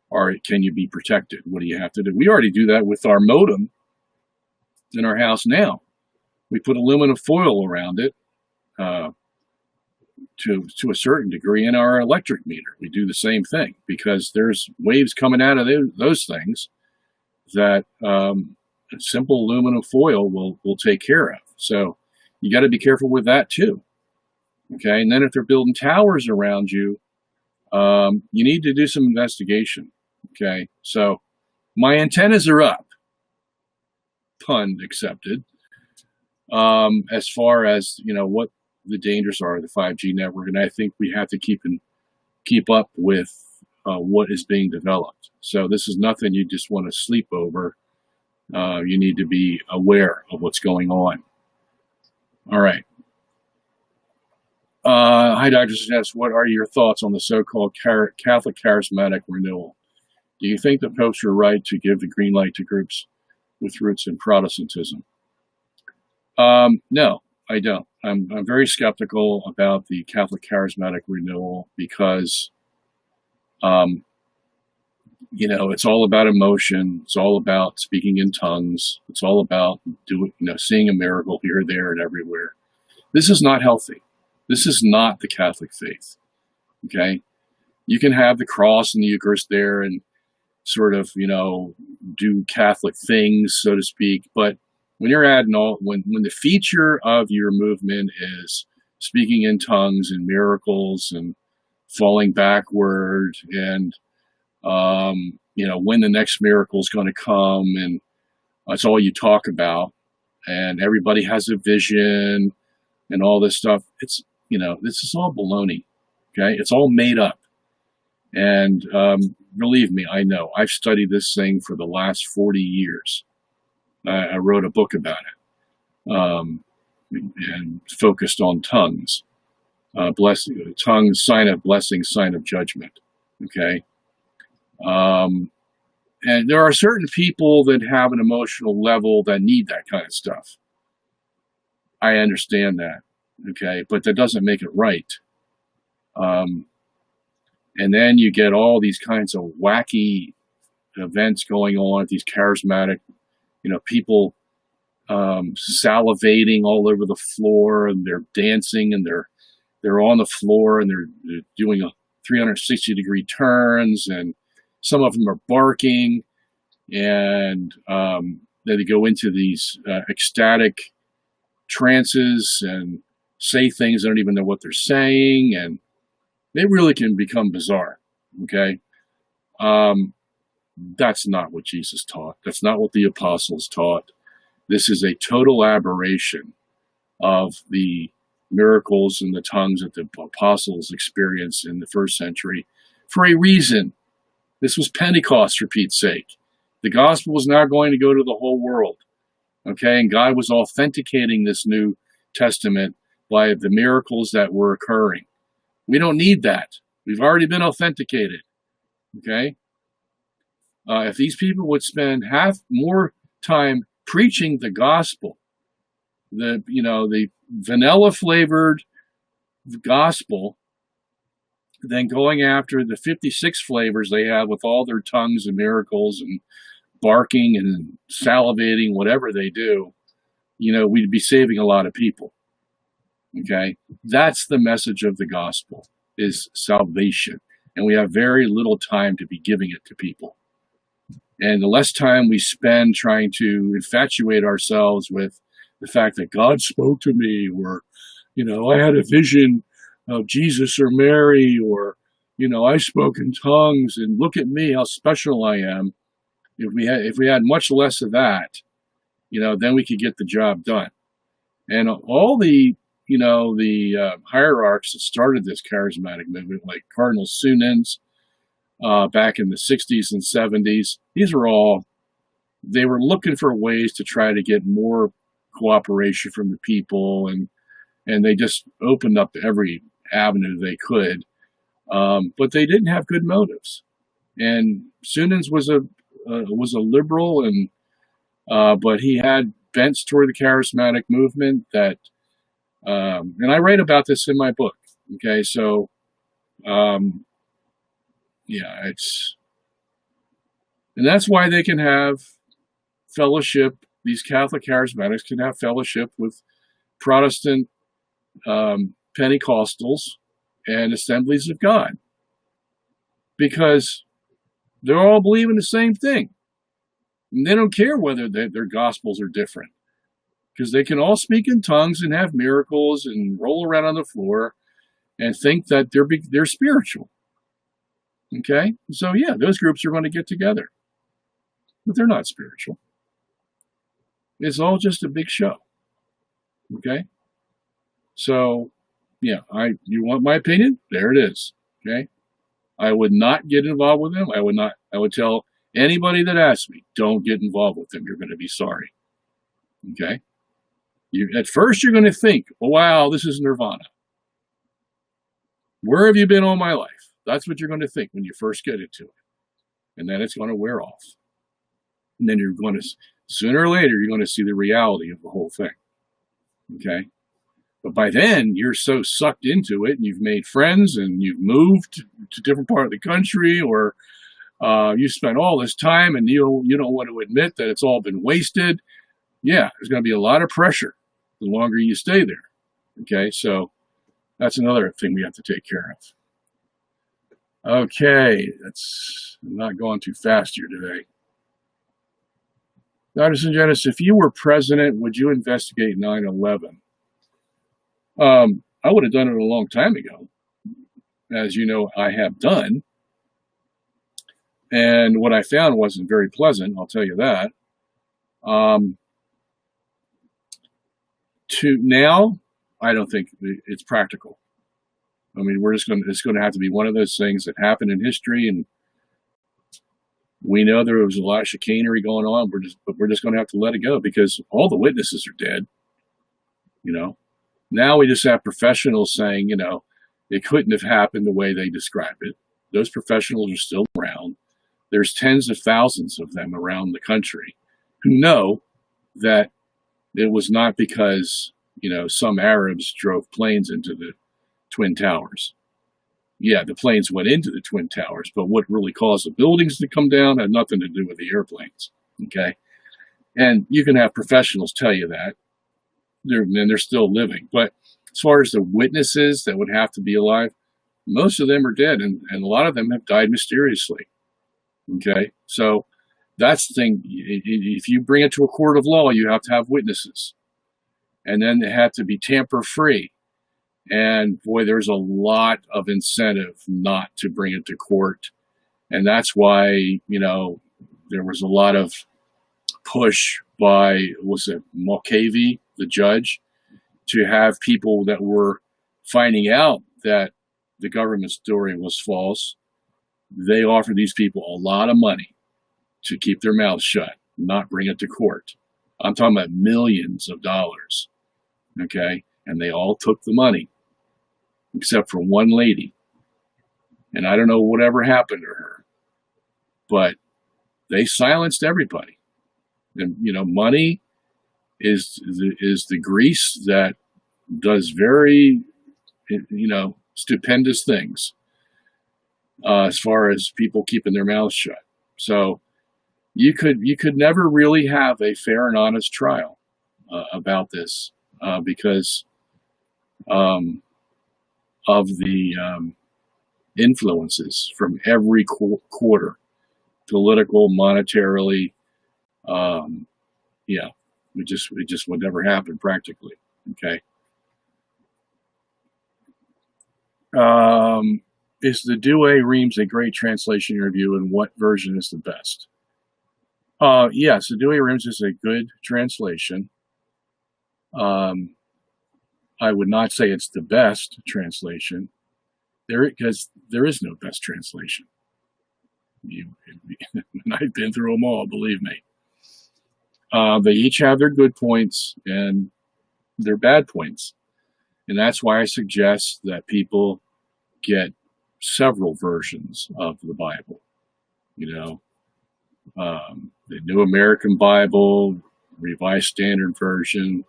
A: or can you be protected? What do you have to do? We already do that with our modem in our house now. We put aluminum foil around it to a certain degree in our electric meter. We do the same thing because there's waves coming out of those things that simple aluminum foil will take care of. So you got to be careful with that too. Okay, and then if they're building towers around you, you need to do some investigation. Okay, so my antennas are up, pun accepted, as far as, you know, what the dangers are of the 5G network, and I think we have to keep up with what is being developed. So this is nothing you just want to sleep over. You need to be aware of what's going on. All right. Hi, Dr. Sungenis. What are your thoughts on the so-called Catholic charismatic renewal? Do you think the popes are right to give the green light to groups with roots in Protestantism? No, I don't. I'm very skeptical about the Catholic charismatic renewal because, you know, it's all about emotion. It's all about speaking in tongues. It's all about seeing a miracle here, there, and everywhere. This is not healthy. This is not the Catholic faith. Okay, you can have the cross and the Eucharist there and sort of, you know, do Catholic things, so to speak, but when you're adding when the feature of your movement is speaking in tongues and miracles and falling backward and, you know, when the next miracle is going to come, and that's all you talk about, and everybody has a vision and all this stuff, it's, you know, this is all baloney. Okay. It's all made up. And, believe me, I know. I've studied this thing for the last 40 years. I wrote a book about it, and focused on tongues. Tongues, sign of blessing, sign of judgment. Okay. And there are certain people that have an emotional level that need that kind of stuff. I understand that. Okay. But that doesn't make it right. And then you get all these kinds of wacky events going on at these charismatic, you know, people salivating all over the floor, and they're dancing, and they're on the floor, and they're doing a 360-degree turns, and some of them are barking, and then they go into these ecstatic trances and say things they don't even know what they're saying, and they really can become bizarre. Okay. That's not what Jesus taught. That's not what the apostles taught. This is a total aberration of the miracles and the tongues that the apostles experienced in the first century for a reason. This was Pentecost, for Pete's sake. The gospel was now going to go to the whole world. Okay. And God was authenticating this New Testament by the miracles that were occurring. We don't need that. We've already been authenticated. Okay. If these people would spend half more time preaching the gospel, the vanilla flavored gospel, than going after the 56 flavors they have with all their tongues and miracles and barking and salivating, whatever they do, you know, we'd be saving a lot of people. Okay, that's the message of the gospel, is salvation, and we have very little time to be giving it to people. And the less time we spend trying to infatuate ourselves with the fact that God spoke to me, or, I had a vision of Jesus or Mary, or, I spoke in tongues and look at me, how special I am. If we had much less of that, then we could get the job done. And all the hierarchs that started this charismatic movement, like Cardinal Sungenis, back in the 60s and 70s, they were looking for ways to try to get more cooperation from the people, and they just opened up every avenue they could, but they didn't have good motives. And Sungenis was a liberal, and but he had bents toward the charismatic movement that, and I write about this in my book. Okay, so yeah, and that's why they can have fellowship. These Catholic charismatics can have fellowship with Protestant Pentecostals and Assemblies of God, because they're all believing the same thing. And they don't care whether their gospels are different, because they can all speak in tongues and have miracles and roll around on the floor and think that they're spiritual. Okay? So yeah, those groups are going to get together, but they're not spiritual. It's all just a big show. Okay? So yeah, you want my opinion? There it is. Okay? I would not get involved with them. I would tell anybody that asks me, don't get involved with them. You're going to be sorry. Okay? At first you're going to think, oh, wow, this is nirvana. Where have you been all my life? That's what you're going to think when you first get into it. And then it's going to wear off. And then sooner or later, you're going to see the reality of the whole thing. Okay? But by then, you're so sucked into it, and you've made friends, and you've moved to a different part of the country, or you spent all this time, and you don't want to admit that it's all been wasted. Yeah, there's going to be a lot of pressure the longer you stay there. Okay, so that's another thing we have to take care of. Okay, I'm not going too fast here today. Dr. Sungenis, if you were president, would you investigate 9/11? I would have done it a long time ago, as you know, I have done. And what I found wasn't very pleasant, I'll tell you that. Now, I don't think it's practical. I mean, it's going to have to be one of those things that happened in history, and we know there was a lot of chicanery going on. We're just going to have to let it go, because all the witnesses are dead. Now we just have professionals saying, it couldn't have happened the way they described it. Those professionals are still around. There's tens of thousands of them around the country who know that it was not because, some Arabs drove planes into the Twin Towers. Yeah, the planes went into the Twin Towers, but what really caused the buildings to come down had nothing to do with the airplanes. Okay? And you can have professionals tell you that. They're still living. But as far as the witnesses that would have to be alive, most of them are dead, and a lot of them have died mysteriously. Okay? So that's the thing. If you bring it to a court of law, you have to have witnesses. And then they have to be tamper-free. And boy, there's a lot of incentive not to bring it to court. And that's why, there was a lot of push by, Mulcahy, the judge, to have people that were finding out that the government story was false. They offered these people a lot of money to keep their mouths shut, not bring it to court. I'm talking about millions of dollars. Okay? And they all took the money, except for one lady. And I don't know whatever happened to her, but they silenced everybody. And, money is the grease that does very, stupendous things as far as people keeping their mouths shut. So you could never really have a fair and honest trial about this because of the influences from every quarter. political, monetarily. Yeah, it just would never happen practically. Okay. Is the Douay-Rheims a great translation review, and what version is the best? Yes, the Douay-Rheims is a good translation. I would not say it's the best translation, because there is no best translation. I've been through them all, believe me. They each have their good points and their bad points. And that's why I suggest that people get several versions of the Bible. The New American Bible, Revised Standard Version,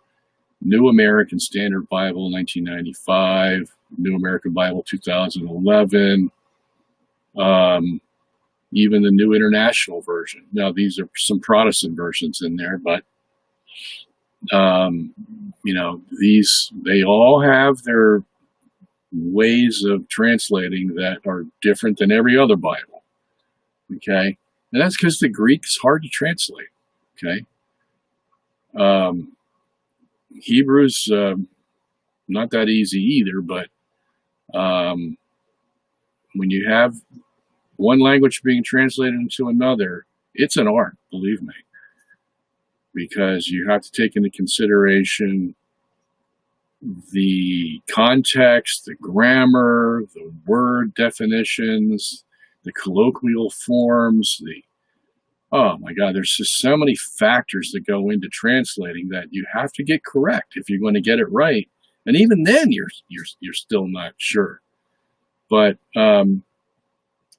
A: New American Standard Bible 1995, New American Bible 2011, even the New International Version. Now, these are some Protestant versions in there, but they all have their ways of translating that are different than every other Bible. Okay, and that's because the Greek is hard to translate. Okay, Hebrew's not that easy either, but when you have one language being translated into another, it's an art, believe me, because you have to take into consideration the context, the grammar, the word definitions, the colloquial forms, oh my God, there's just so many factors that go into translating that you have to get correct if you're going to get it right. And even then, you're still not sure. But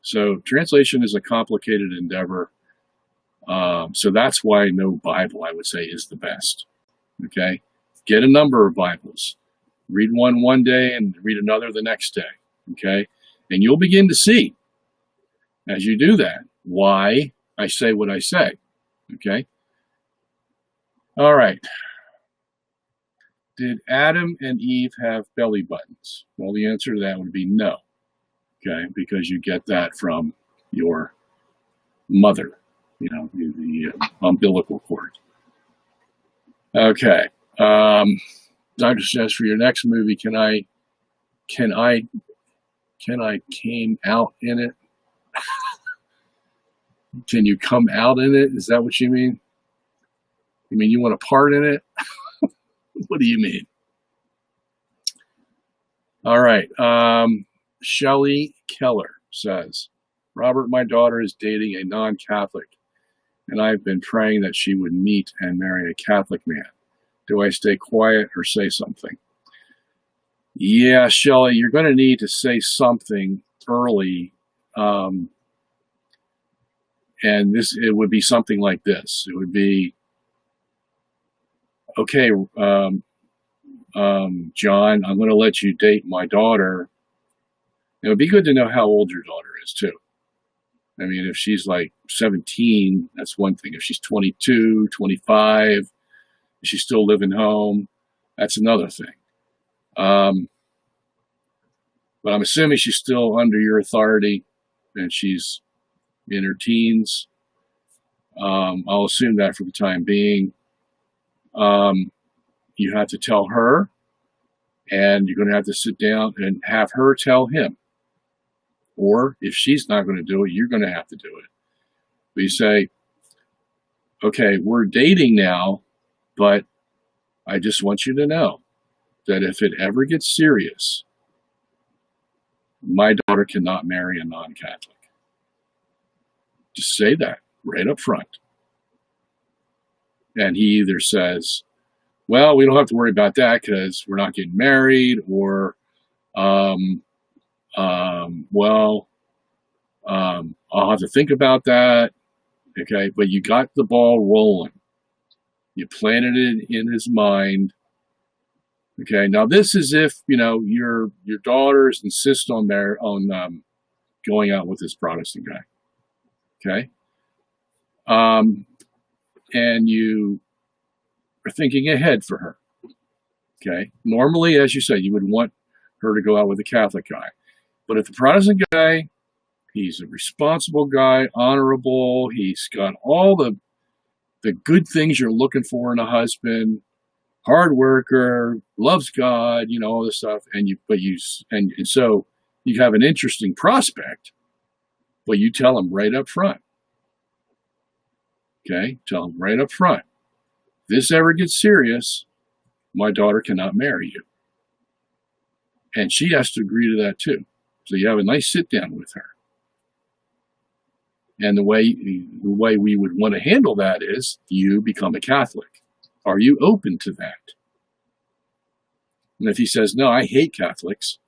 A: so translation is a complicated endeavor. So that's why no Bible, I would say, is the best. Okay, get a number of Bibles. Read one day and read another the next day. Okay, and you'll begin to see, as you do that, why I say what I say. Okay. All right. Did Adam and Eve have belly buttons? Well, the answer to that would be no. Okay, because you get that from your mother, the umbilical cord. Okay. Dr. says, for your next movie, can I came out in it? Can you come out in it? Is that what you mean? You mean you want a part in it? What do you mean? All right. Shelley Keller says, Robert, my daughter is dating a non-Catholic, and I've been praying that she would meet and marry a Catholic man. Do I stay quiet or say something? Yeah, Shelley, you're going to need to say something early. And it would be something like this. It would be, okay, John, I'm going to let you date my daughter. It would be good to know how old your daughter is, too. I mean, if she's like 17, that's one thing. If she's 22, 25, if she's still living home, that's another thing. But I'm assuming she's still under your authority and she's in her teens. I'll assume that for the time being. You have to tell her, and you're going to have to sit down and have her tell him. Or if she's not going to do it, you're going to have to do it. But you say, okay, we're dating now, but I just want you to know that if it ever gets serious, my daughter cannot marry a non-Catholic. Just say that right up front. And he either says, well, we don't have to worry about that because we're not getting married, or, I'll have to think about that. Okay, but you got the ball rolling. You planted it in his mind. Okay, now this is if, your daughters insist on going out with this Protestant guy. Okay. And you are thinking ahead for her. Okay. Normally, as you said, you would want her to go out with a Catholic guy. But if the Protestant guy He's a responsible guy, honorable. He's got all the good things you're looking for in a husband. Hard worker, loves God, all this stuff. And so you have an interesting prospect, but you tell him right up front. Okay, tell him right up front. If this ever gets serious, my daughter cannot marry you. And she has to agree to that too. So you have a nice sit down with her. And the way we would want to handle that is you become a Catholic. Are you open to that? And if he says, no, I hate Catholics,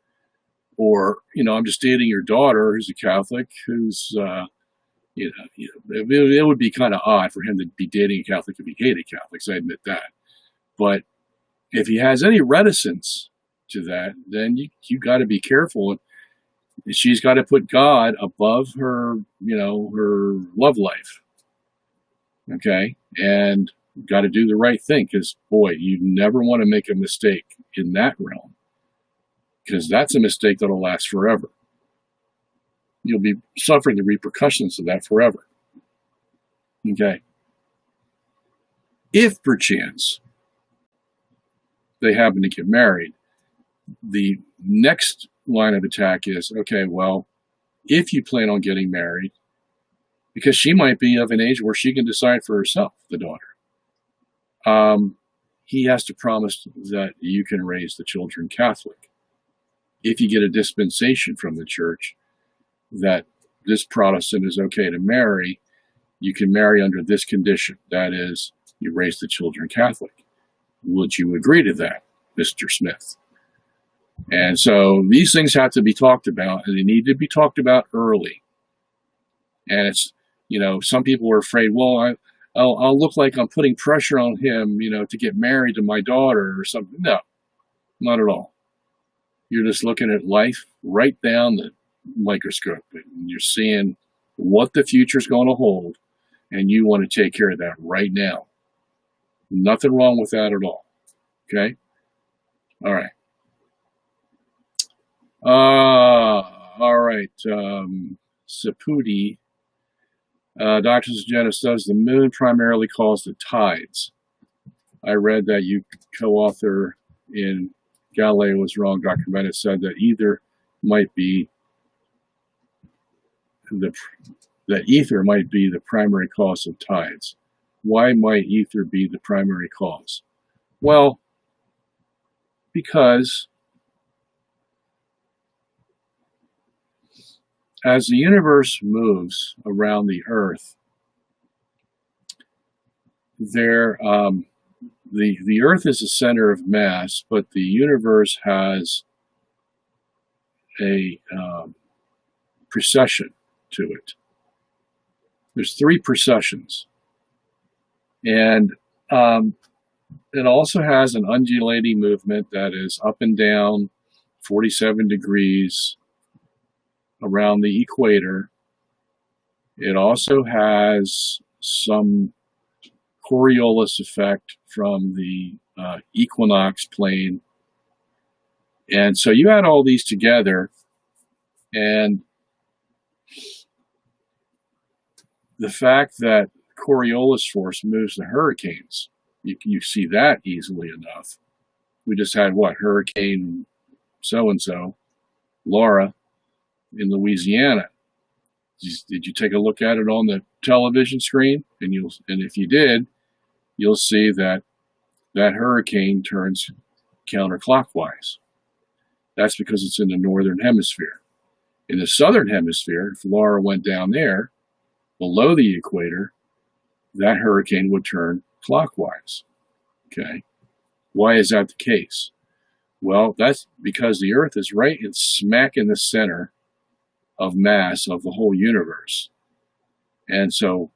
A: or, I'm just dating your daughter who's a Catholic, who's, it would be kind of odd for him to be dating a Catholic if he hated Catholics, I admit that. But if he has any reticence to that, then you got to be careful. She's got to put God above her, her love life. Okay? And got to do the right thing, because, boy, you never want to make a mistake in that realm, because that's a mistake that'll last forever. You'll be suffering the repercussions of that forever. Okay? If, perchance, they happen to get married, the next line of attack is, okay, well, if you plan on getting married, because she might be of an age where she can decide for herself, the daughter, he has to promise that you can raise the children Catholic. If you get a dispensation from the church that this Protestant is okay to marry, you can marry under this condition. That is, you raise the children Catholic. Would you agree to that, Mr. Smith? And so these things have to be talked about, and they need to be talked about early. And it's, some people are afraid, well, I'll look like I'm putting pressure on him, to get married to my daughter or something. No, not at all. You're just looking at life right down the microscope, and you're seeing what the future's going to hold, and you want to take care of that right now. Nothing wrong with that at all. Okay? All right. All right. Sapudi. Dr. Sungenis, does the moon primarily cause the tides? I read that you co-author in Galileo was wrong. Dr. Bennett said that ether might be the primary cause of tides. Why might ether be the primary cause? Well, because as the universe moves around the Earth, the Earth is a center of mass, but the universe has a precession to it. There's 3 precessions, and it also has an undulating movement that is up and down 47 degrees around the equator. It also has some Coriolis effect from the equinox plane. And so you add all these together, and the fact that Coriolis force moves the hurricanes, you see that easily enough. We just had, Hurricane so-and-so, Laura, in Louisiana. Did you take a look at it on the television screen? And if you did, you'll see that hurricane turns counterclockwise. That's because it's in the northern hemisphere. In the southern hemisphere, if Laura went down there, below the equator, that hurricane would turn clockwise. Okay? Why is that the case? Well, that's because the Earth is right and smack in the center of mass of the whole universe. And so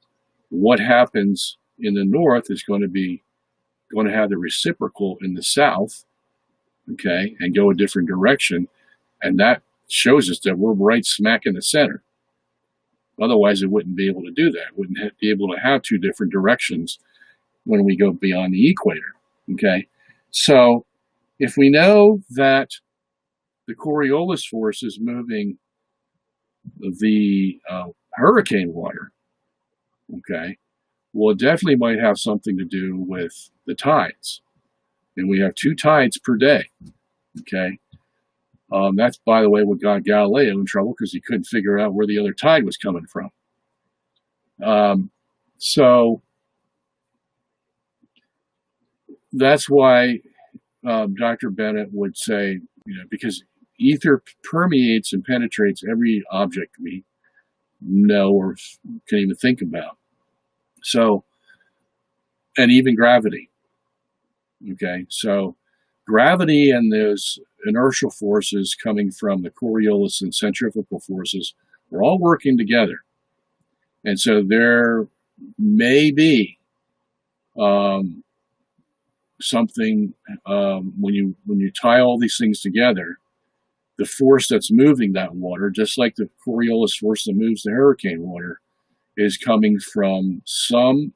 A: what happens in the north is going to have the reciprocal in the south, okay, and go a different direction. And that shows us that we're right smack in the center. Otherwise, it wouldn't be able to do that. It wouldn't be able to have 2 different directions when we go beyond the equator, okay? So if we know that the Coriolis force is moving the hurricane water, okay, well, it definitely might have something to do with the tides. And we have 2 tides per day, okay? That's, by the way, what got Galileo in trouble, because he couldn't figure out where the other tide was coming from. So that's why Dr. Bennett would say, because ether permeates and penetrates every object we know or can even think about. So, and even gravity. Okay, so gravity and those inertial forces coming from the Coriolis and centrifugal forces are all working together. And so there may be something, when you tie all these things together, the force that's moving that water, just like the Coriolis force that moves the hurricane water, is coming from some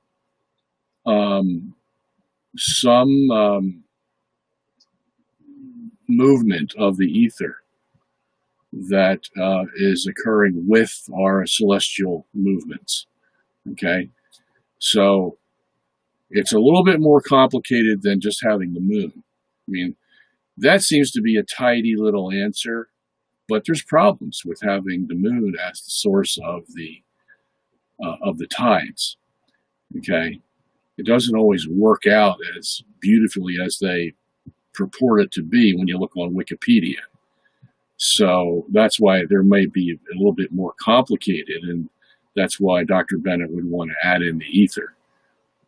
A: movement of the ether that is occurring with our celestial movements. Okay, so it's a little bit more complicated than just having the moon. I mean, that seems to be a tidy little answer, but there's problems with having the moon as the source of the tides. Okay, it doesn't always work out as beautifully as they purport it to be when you look on Wikipedia. So that's why there may be a little bit more complicated, and that's why Dr. Bennett would want to add in the ether.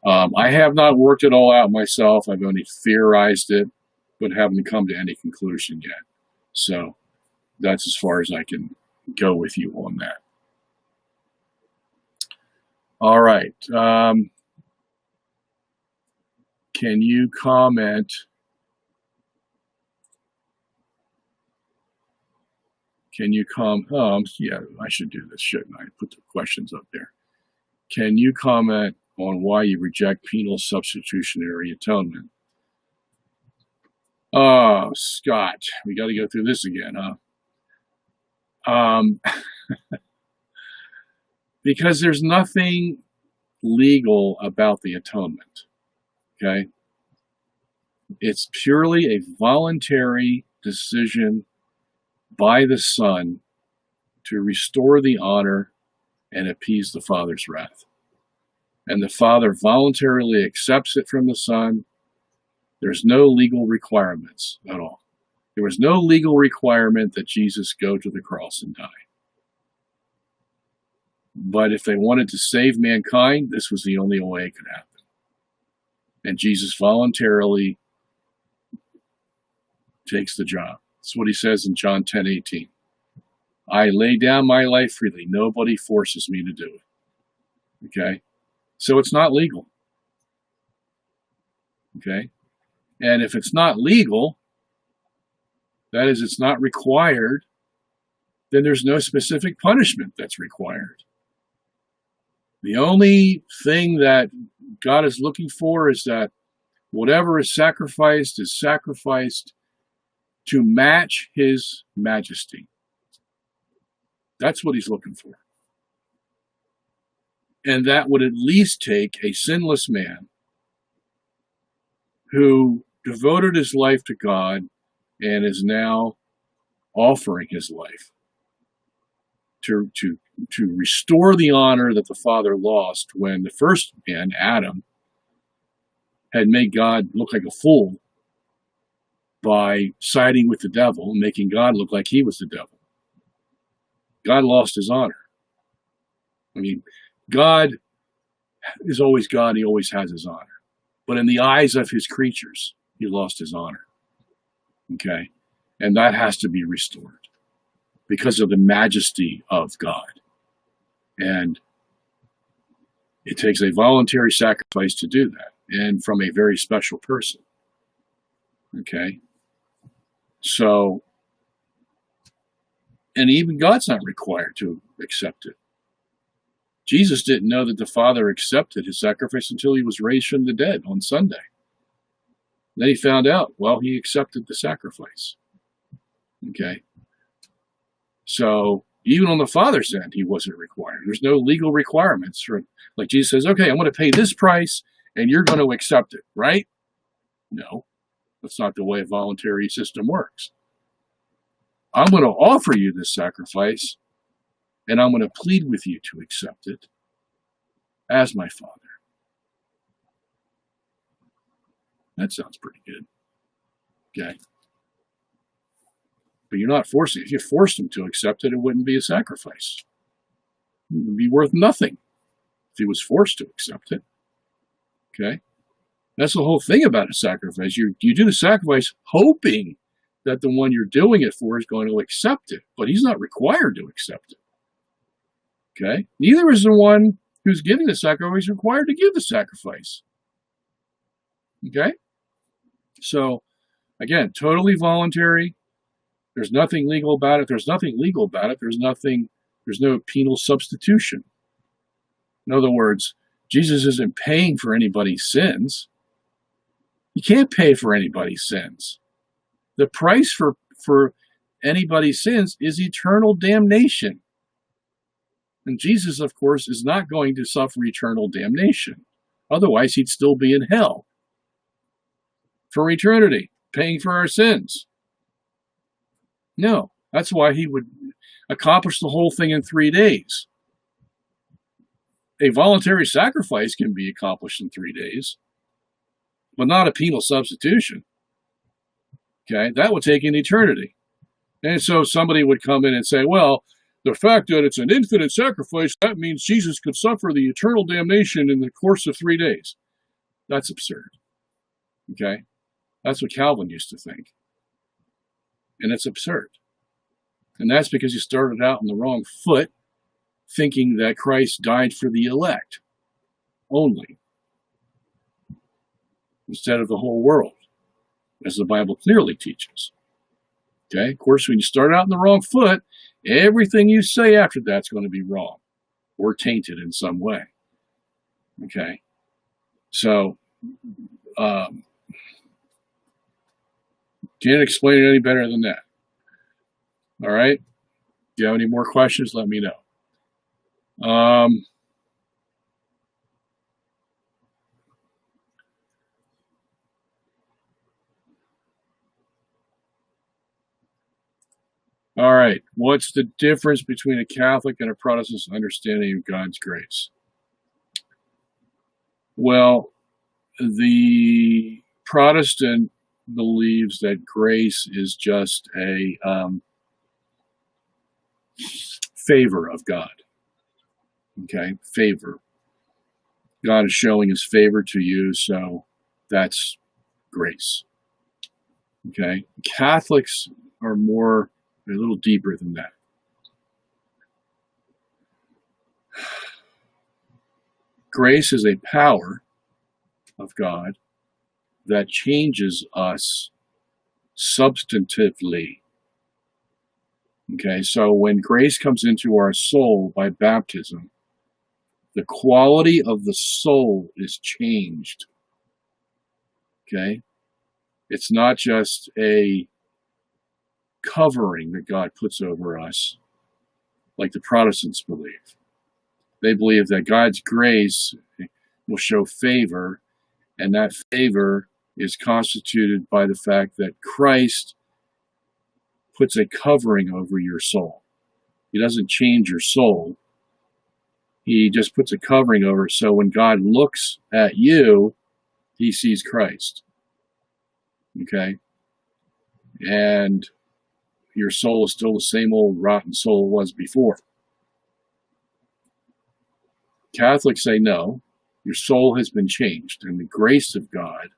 A: I have not worked it all out myself. I've only theorized it, but haven't come to any conclusion yet. So that's as far as I can go with you on that. All right. Can you comment? Can you yeah, I should do this, shouldn't I? Put the questions up there. Can you comment on why you reject penal substitutionary atonement? Oh, Scott, we got to go through this again, huh? Because there's nothing legal about the atonement, okay? It's purely a voluntary decision by the Son to restore the honor and appease the Father's wrath. And the Father voluntarily accepts it from the Son. There's no legal requirements at all. There was no legal requirement that Jesus go to the cross and die. But if they wanted to save mankind, this was the only way it could happen. And Jesus voluntarily takes the job. That's what he says in John 10:18. I lay down my life freely. Nobody forces me to do it. Okay? So it's not legal. Okay? And if it's not legal, that is, it's not required, then there's no specific punishment that's required. The only thing that God is looking for is that whatever is sacrificed to match his majesty. That's what he's looking for. And that would at least take a sinless man who devoted his life to God and is now offering his life to restore the honor that the Father lost when the first man, Adam, had made God look like a fool by siding with the devil and making God look like he was the devil. God lost his honor. I mean, God is always God. He always has his honor. But in the eyes of his creatures, he lost his honor. Okay? And that has to be restored because of the majesty of God. And it takes a voluntary sacrifice to do that, and from a very special person. Okay? So, and even God's not required to accept it. Jesus didn't know that the Father accepted his sacrifice until he was raised from the dead on Sunday. Then he found out, well, he accepted the sacrifice. Okay? So, Even on the Father's end, he wasn't required. There's no legal requirements. Like Jesus says, okay, I'm going to pay this price, and you're going to accept it, right? No, that's not the way a voluntary system works. I'm going to offer you this sacrifice, and I'm going to plead with you to accept it as my Father. That sounds pretty good. Okay. But you're not forcing it. If you forced him to accept it, it wouldn't be a sacrifice. It would be worth nothing if he was forced to accept it. Okay? That's the whole thing about a sacrifice. You do the sacrifice hoping that the one you're doing it for is going to accept it, but he's not required to accept it. Okay? Neither is the one who's giving the sacrifice required to give the sacrifice. Okay? So, again, totally voluntary. There's nothing legal about it. There's nothing legal about it. There's no penal substitution. In other words, Jesus isn't paying for anybody's sins. You can't pay for anybody's sins. The price for anybody's sins is eternal damnation. And Jesus, of course, is not going to suffer eternal damnation. Otherwise, he'd still be in hell for eternity, paying for our sins. No, that's why he would accomplish the whole thing in 3 days. A voluntary sacrifice can be accomplished in 3 days, but not a penal substitution. Okay, that would take an eternity. And so somebody would come in and say, well, the fact that it's an infinite sacrifice, that means Jesus could suffer the eternal damnation in the course of 3 days. That's absurd. Okay, that's what Calvin used to think. And it's absurd. And that's because you started out on the wrong foot, thinking that Christ died for the elect only, instead of the whole world, as the Bible clearly teaches. Okay? Of course, when you start out on the wrong foot, everything you say after that's going to be wrong or tainted in some way. Okay? So, can't explain it any better than that. All right? If you have any more questions, let me know. All right. What's the difference between a Catholic and a Protestant's understanding of God's grace? Well, the Protestant believes that grace is just a favor of God. Okay, favor. God is showing his favor to you, so that's grace. Okay, Catholics are a little deeper than that. Grace is a power of God that changes us substantively. Okay, so when grace comes into our soul by baptism, the quality of the soul is changed. Okay? It's not just a covering that God puts over us, like the Protestants believe. They believe that God's grace will show favor, and that favor is constituted by the fact that Christ puts a covering over your soul. He doesn't change your soul. He just puts a covering over it, so when God looks at you, he sees Christ. Okay? And your soul is still the same old rotten soul it was before. Catholics say no, your soul has been changed, and the grace of God,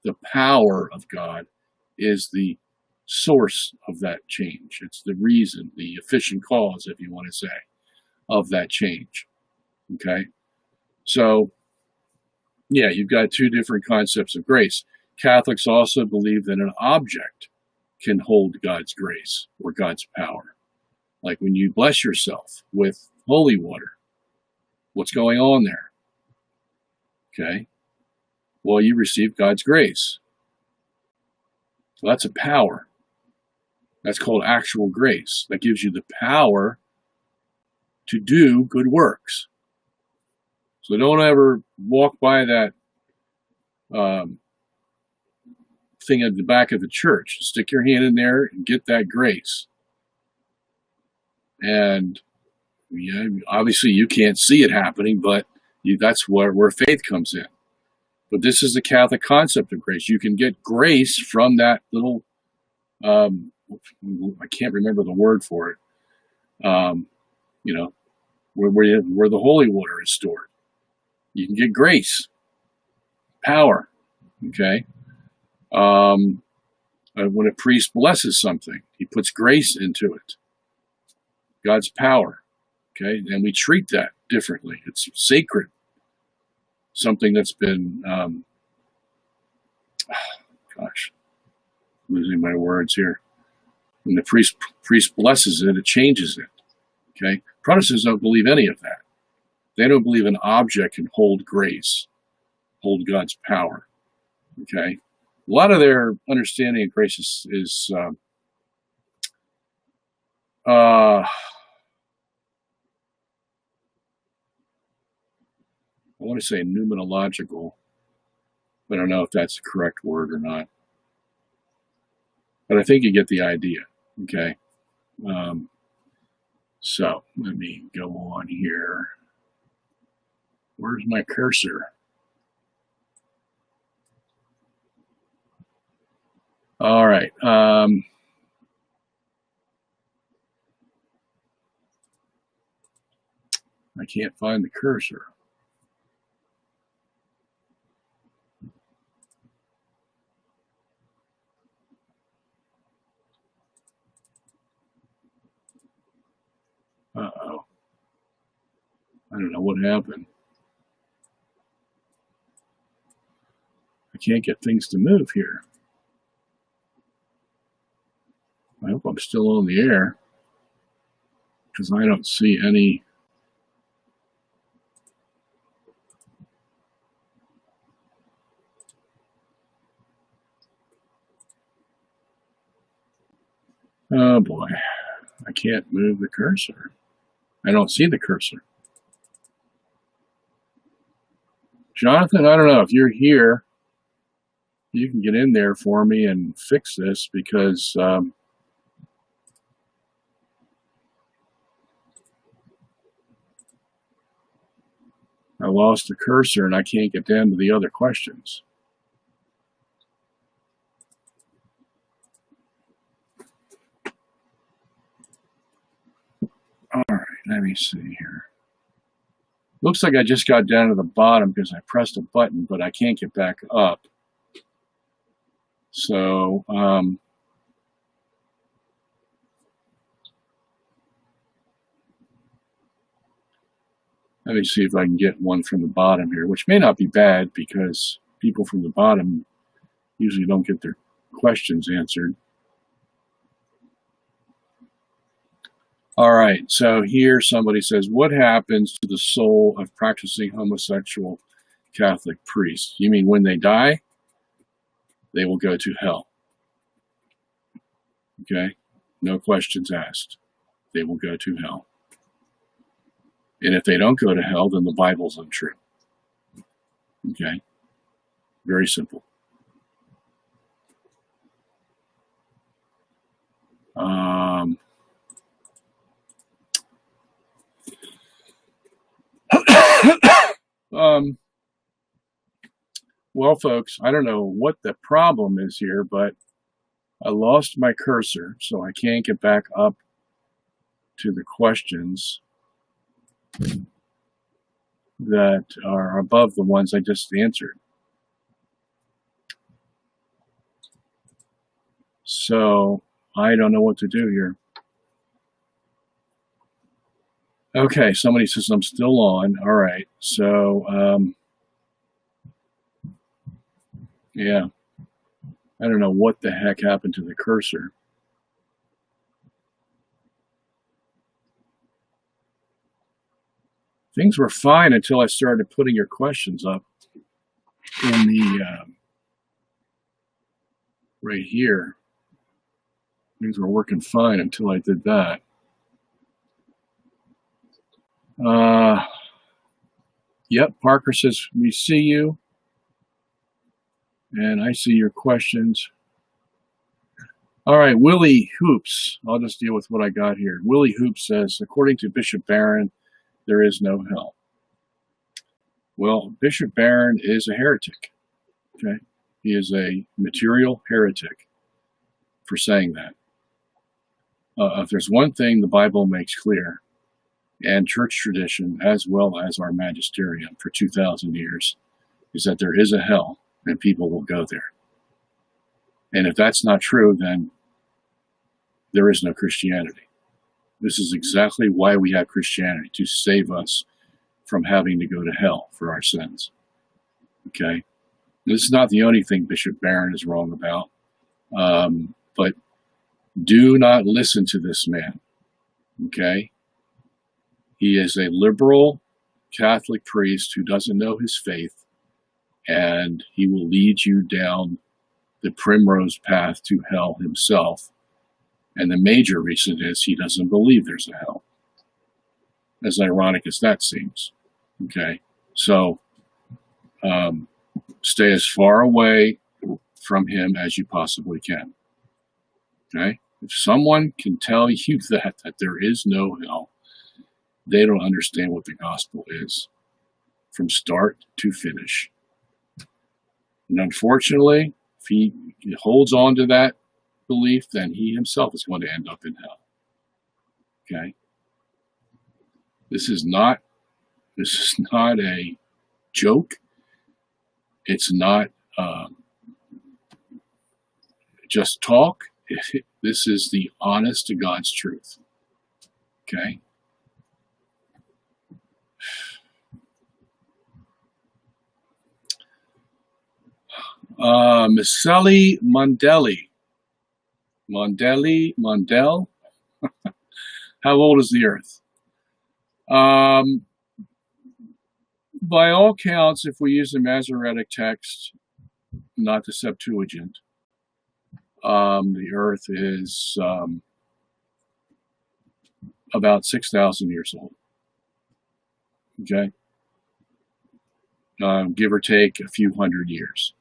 A: the power of God, is the source of that change. It's the reason, the efficient cause, if you want to say, of that change. Okay? So, yeah, you've got two different concepts of grace. Catholics also believe that an object can hold God's grace or God's power. Like when you bless yourself with holy water, what's going on there? Okay? Well, you receive God's grace. So that's a power. That's called actual grace. That gives you the power to do good works. So don't ever walk by that thing at the back of the church. Stick your hand in there and get that grace. And yeah, obviously you can't see it happening, but that's where faith comes in. But this is the Catholic concept of grace. You can get grace from that little, I can't remember the word for it, where the holy water is stored. You can get grace, power, okay? When a priest blesses something, he puts grace into it, God's power, okay? And we treat that differently. It's sacred, something that's been, losing my words here. When the priest blesses it, it changes it, okay? Protestants don't believe any of that. They don't believe an object can hold grace, hold God's power, okay? A lot of their understanding of grace is I want to say numerological, but I don't know if that's the correct word or not. But I think you get the idea, okay? So let me go on here. Where's my cursor? All right. I can't find the cursor. Uh-oh. I don't know what happened. I can't get things to move here. I hope I'm still on the air, because I don't see any. Oh boy, I can't move the cursor. I don't see the cursor. Jonathan, I don't know if you're here, you can get in there for me and fix this, because I lost the cursor and I can't get down to the other questions. All right, let me see here. Looks like I just got down to the bottom because I pressed a button, but I can't get back up. So, let me see if I can get one from the bottom here, which may not be bad because people from the bottom usually don't get their questions answered. All right, so here somebody says, what happens to the soul of practicing homosexual Catholic priests? You mean when they die? They will go to hell. Okay, no questions asked. They will go to hell. And if they don't go to hell, then the Bible's untrue. Okay, very simple. Well, folks, I don't know what the problem is here, but I lost my cursor, so I can't get back up to the questions that are above the ones I just answered. So I don't know what to do here. Okay, somebody says I'm still on. All right, so yeah, I don't know what the heck happened to the cursor. Things were fine until I started putting your questions up in the right here. Things were working fine until I did that. Yep, Parker says, we see you. And I see your questions. All right, Willie Hoops. I'll just deal with what I got here. Willie Hoops says, according to Bishop Barron, there is no hell. Well, Bishop Barron is a heretic. Okay, he is a material heretic for saying that. If there's one thing the Bible makes clear, and church tradition, as well as our magisterium for 2,000 years, is that there is a hell and people will go there. And if that's not true, then there is no Christianity. This is exactly why we have Christianity, to save us from having to go to hell for our sins. Okay? This is not the only thing Bishop Barron is wrong about. But do not listen to this man. Okay? He is a liberal Catholic priest who doesn't know his faith, and he will lead you down the primrose path to hell himself. And the major reason is he doesn't believe there's a hell. As ironic as that seems. Okay? So, stay as far away from him as you possibly can. Okay? If someone can tell you that there is no hell, they don't understand what the gospel is from start to finish. And unfortunately, if he holds on to that belief, then he himself is going to end up in hell. Okay? This is not a joke. It's not just talk. This is the honest to God's truth. Okay? Miceli Mondel. How old is the earth? By all counts, if we use the Masoretic text, not the Septuagint, the earth is about 6,000 years old. Okay? Give or take a few hundred years.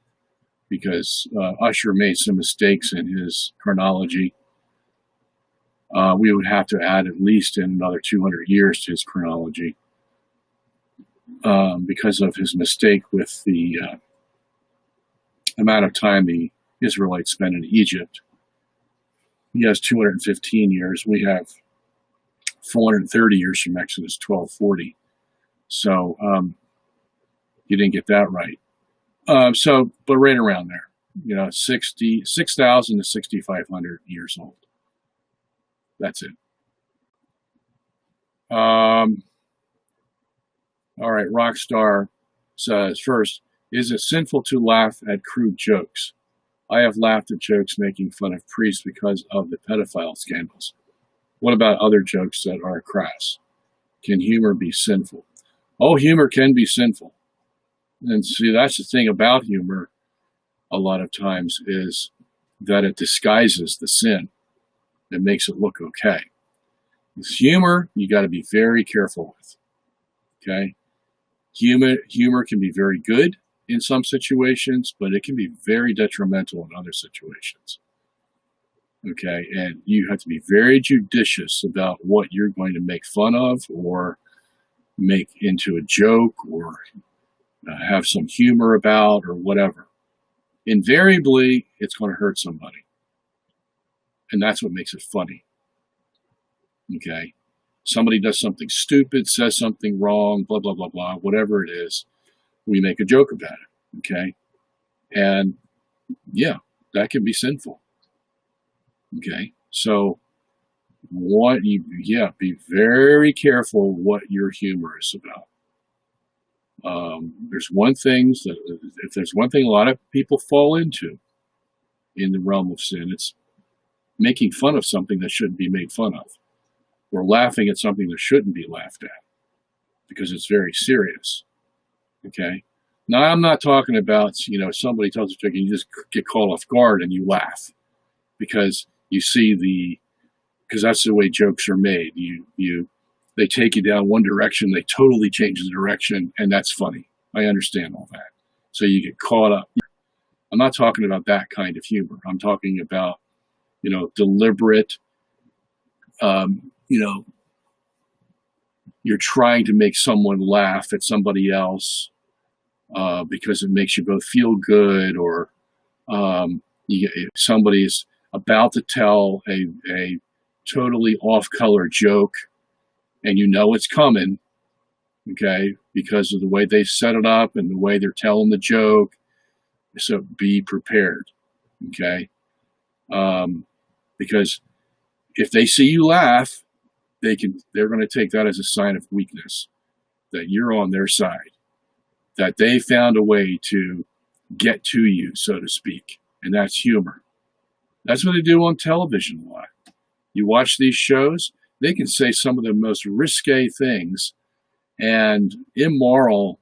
A: Because Usher made some mistakes in his chronology. We would have to add at least another 200 years to his chronology because of his mistake with the amount of time the Israelites spent in Egypt. He has 215 years. We have 430 years from Exodus 12:40. So you didn't get that right. But right around there, 6,000 to 6,500 years old. That's it. All right, Rockstar says, first, is it sinful to laugh at crude jokes? I have laughed at jokes making fun of priests because of the pedophile scandals. What about other jokes that are crass? Can humor be sinful? Oh, humor can be sinful. And see, that's the thing about humor a lot of times is that it disguises the sin. It makes it look okay. With humor, you got to be very careful with. Okay? Humor can be very good in some situations, but it can be very detrimental in other situations. Okay? And you have to be very judicious about what you're going to make fun of or make into a joke or have some humor about or whatever. Invariably, it's going to hurt somebody. And that's what makes it funny. Okay? Somebody does something stupid, says something wrong, blah, blah, blah, blah, whatever it is, we make a joke about it. Okay? And yeah, that can be sinful. Okay? So, be very careful what your humor is about. If there's one thing a lot of people fall into in the realm of sin, it's making fun of something that shouldn't be made fun of, or laughing at something that shouldn't be laughed at, because it's very serious. Okay? Now, I'm not talking about, somebody tells a joke and you just get caught off guard and you laugh because you see because that's the way jokes are made. they take you down one direction, they totally change the direction, and that's funny. I understand all that. So you get caught up. I'm not talking about that kind of humor. I'm talking about, deliberate, you're trying to make someone laugh at somebody else because it makes you both feel good, or somebody's about to tell a totally off-color joke, and it's coming, okay, because of the way they set it up and the way they're telling the joke. So be prepared, okay? Because if they see you laugh, they're going to take that as a sign of weakness, that you're on their side, that they found a way to get to you, so to speak, and that's humor. That's what they do on television a lot. You watch these shows, they can say some of the most risque things and immoral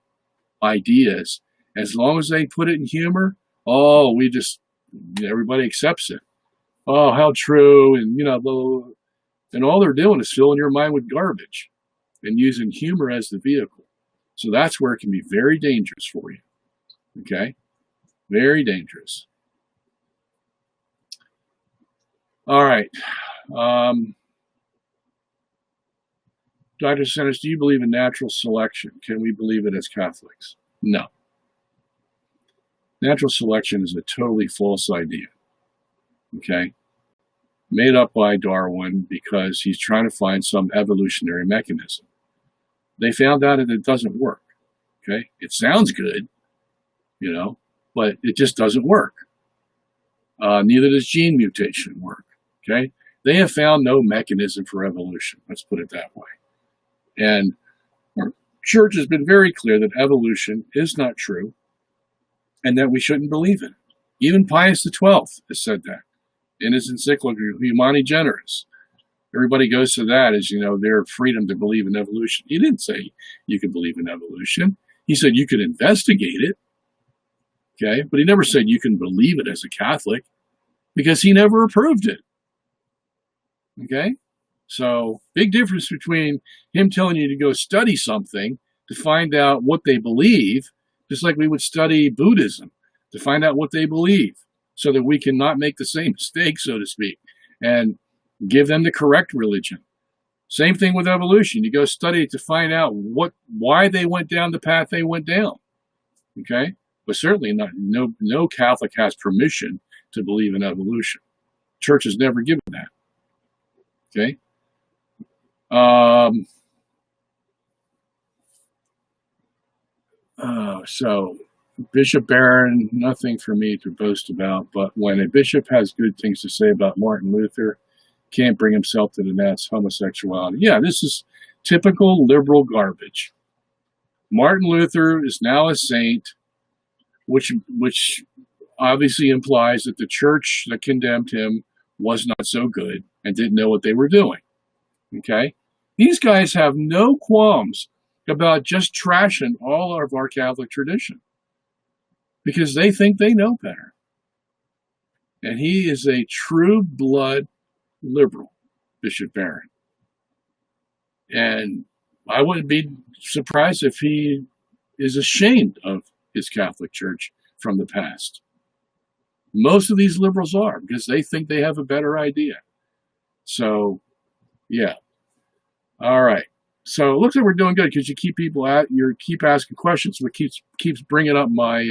A: ideas. As long as they put it in humor, everybody accepts it. Oh, how true, and all they're doing is filling your mind with garbage and using humor as the vehicle. So that's where it can be very dangerous for you, okay? Very dangerous. All right. Dr. Sungenis, do you believe in natural selection? Can we believe it as Catholics? No. Natural selection is a totally false idea, okay? Made up by Darwin because he's trying to find some evolutionary mechanism. They found out that it doesn't work, okay? It sounds good, but it just doesn't work. Neither does gene mutation work, okay? They have found no mechanism for evolution, let's put it that way. And our church has been very clear that evolution is not true and that we shouldn't believe in it. Even Pius XII has said that in his encyclical Humani Generis. Everybody goes to that as, their freedom to believe in evolution. He didn't say you could believe in evolution. He said you could investigate it, okay? But he never said you can believe it as a Catholic, because he never approved it, okay? So big difference between him telling you to go study something to find out what they believe, just like we would study Buddhism to find out what they believe, so that we can not make the same mistake, so to speak, and give them the correct religion. Same thing with evolution. You go study it to find out why they went down the path they went down, okay? But certainly no Catholic has permission to believe in evolution. Church has never given that, okay? So Bishop Barron, nothing for me to boast about, but when a bishop has good things to say about Martin Luther, can't bring himself to denounce homosexuality. Yeah, this is typical liberal garbage. Martin Luther is now a saint, which obviously implies that the church that condemned him was not so good and didn't know what they were doing. Okay? These guys have no qualms about just trashing all of our Catholic tradition because they think they know better. And he is a true blood liberal, Bishop Barron. And I wouldn't be surprised if he is ashamed of his Catholic Church from the past. Most of these liberals are, because they think they have a better idea. So, yeah. All right. So it looks like we're doing good because you keep people out. You keep asking questions, which keeps bringing up my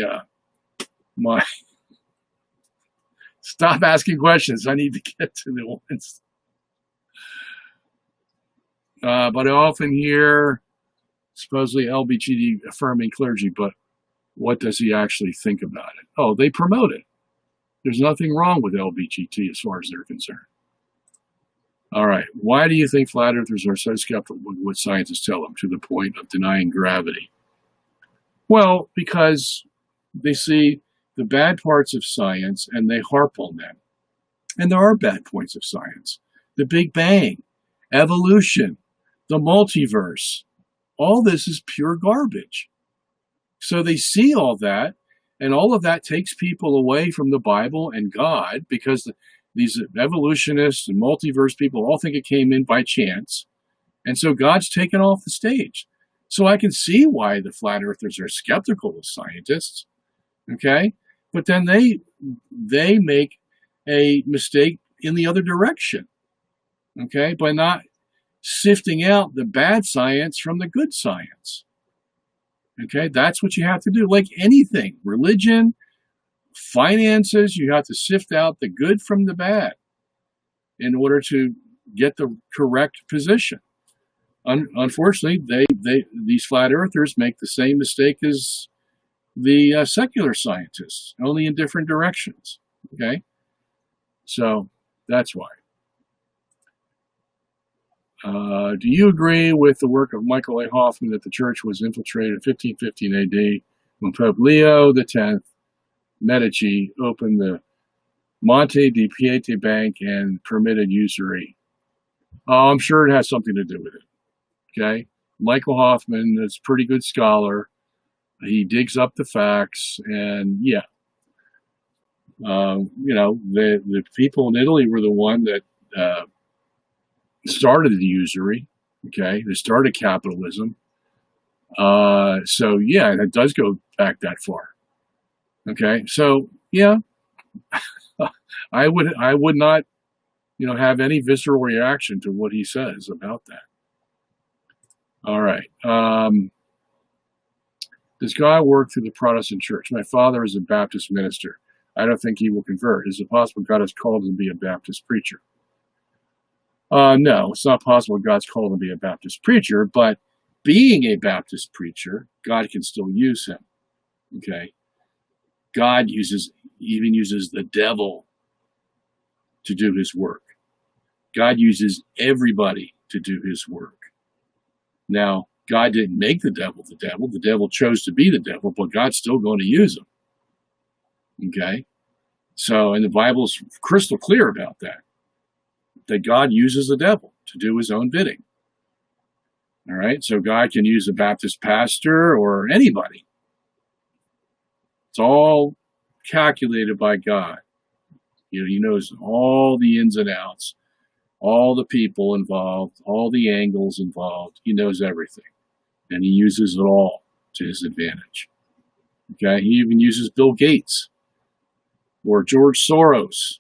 A: stop asking questions. I need to get to the ones. But I often hear supposedly LBGT affirming clergy, but what does he actually think about it? Oh, they promote it. There's nothing wrong with LBGT as far as they're concerned. All right. Why do you think flat earthers are so skeptical with what scientists tell them to the point of denying gravity? Well, because they see the bad parts of science and they harp on them. And there are bad points of science. The Big Bang, evolution, the multiverse. All this is pure garbage. So they see all that, and all of that takes people away from the Bible and God, because these evolutionists and multiverse people all think it came in by chance, And so God's taken off the stage. So I can see why the flat earthers are skeptical of scientists, okay? But then they make a mistake in the other direction, okay, by not sifting out the bad science from the good science. Okay, that's what you have to do. Like anything, religion, finances, you have to sift out the good from the bad in order to get the correct position. Unfortunately, these flat earthers make the same mistake as the secular scientists, only in different directions. Okay, so that's why. Do you agree with the work of Michael A. Hoffman that the church was infiltrated in 1515 AD when Pope Leo X Medici opened the Monte di Piete Bank and permitted usury? I'm sure it has something to do with it. Okay, Michael Hoffman is a pretty good scholar. He digs up the facts, and yeah, the people in Italy were the one that started the usury. Okay, they started capitalism. So yeah, it does go back that far. Okay, so yeah, I would not, have any visceral reaction to what he says about that. All right. Does God work through the Protestant church? My father is a Baptist minister. I don't think he will convert. Is it possible God has called him to be a Baptist preacher? No, it's not possible God's called him to be a Baptist preacher, but being a Baptist preacher, God can still use him. Okay? God even uses the devil to do his work. God uses everybody to do his work. Now, God didn't make the devil the devil. The devil chose to be the devil, but God's still going to use him. Okay? So, and the Bible's crystal clear about that God uses the devil to do his own bidding. All right? So God can use a Baptist pastor or anybody. It's all calculated by God. He knows all the ins and outs, all the people involved, all the angles involved. He knows everything. And he uses it all to his advantage. Okay? He even uses Bill Gates or George Soros.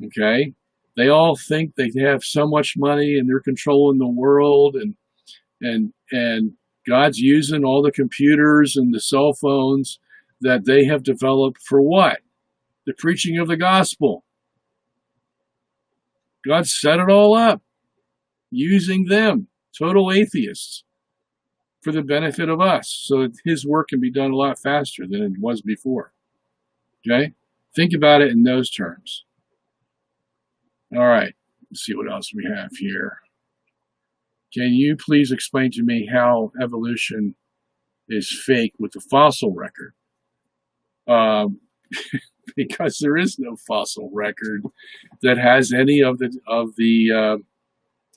A: Okay? They all think they have so much money and they're controlling the world, and God's using all the computers and the cell phones that they have developed for what? The preaching of the gospel. God set it all up, using them, total atheists, for the benefit of us, so that his work can be done a lot faster than it was before. Okay? Think about it in those terms. All right, let's see what else we have here. Can you please explain to me how evolution is fake with the fossil record? Because there is no fossil record that has any of the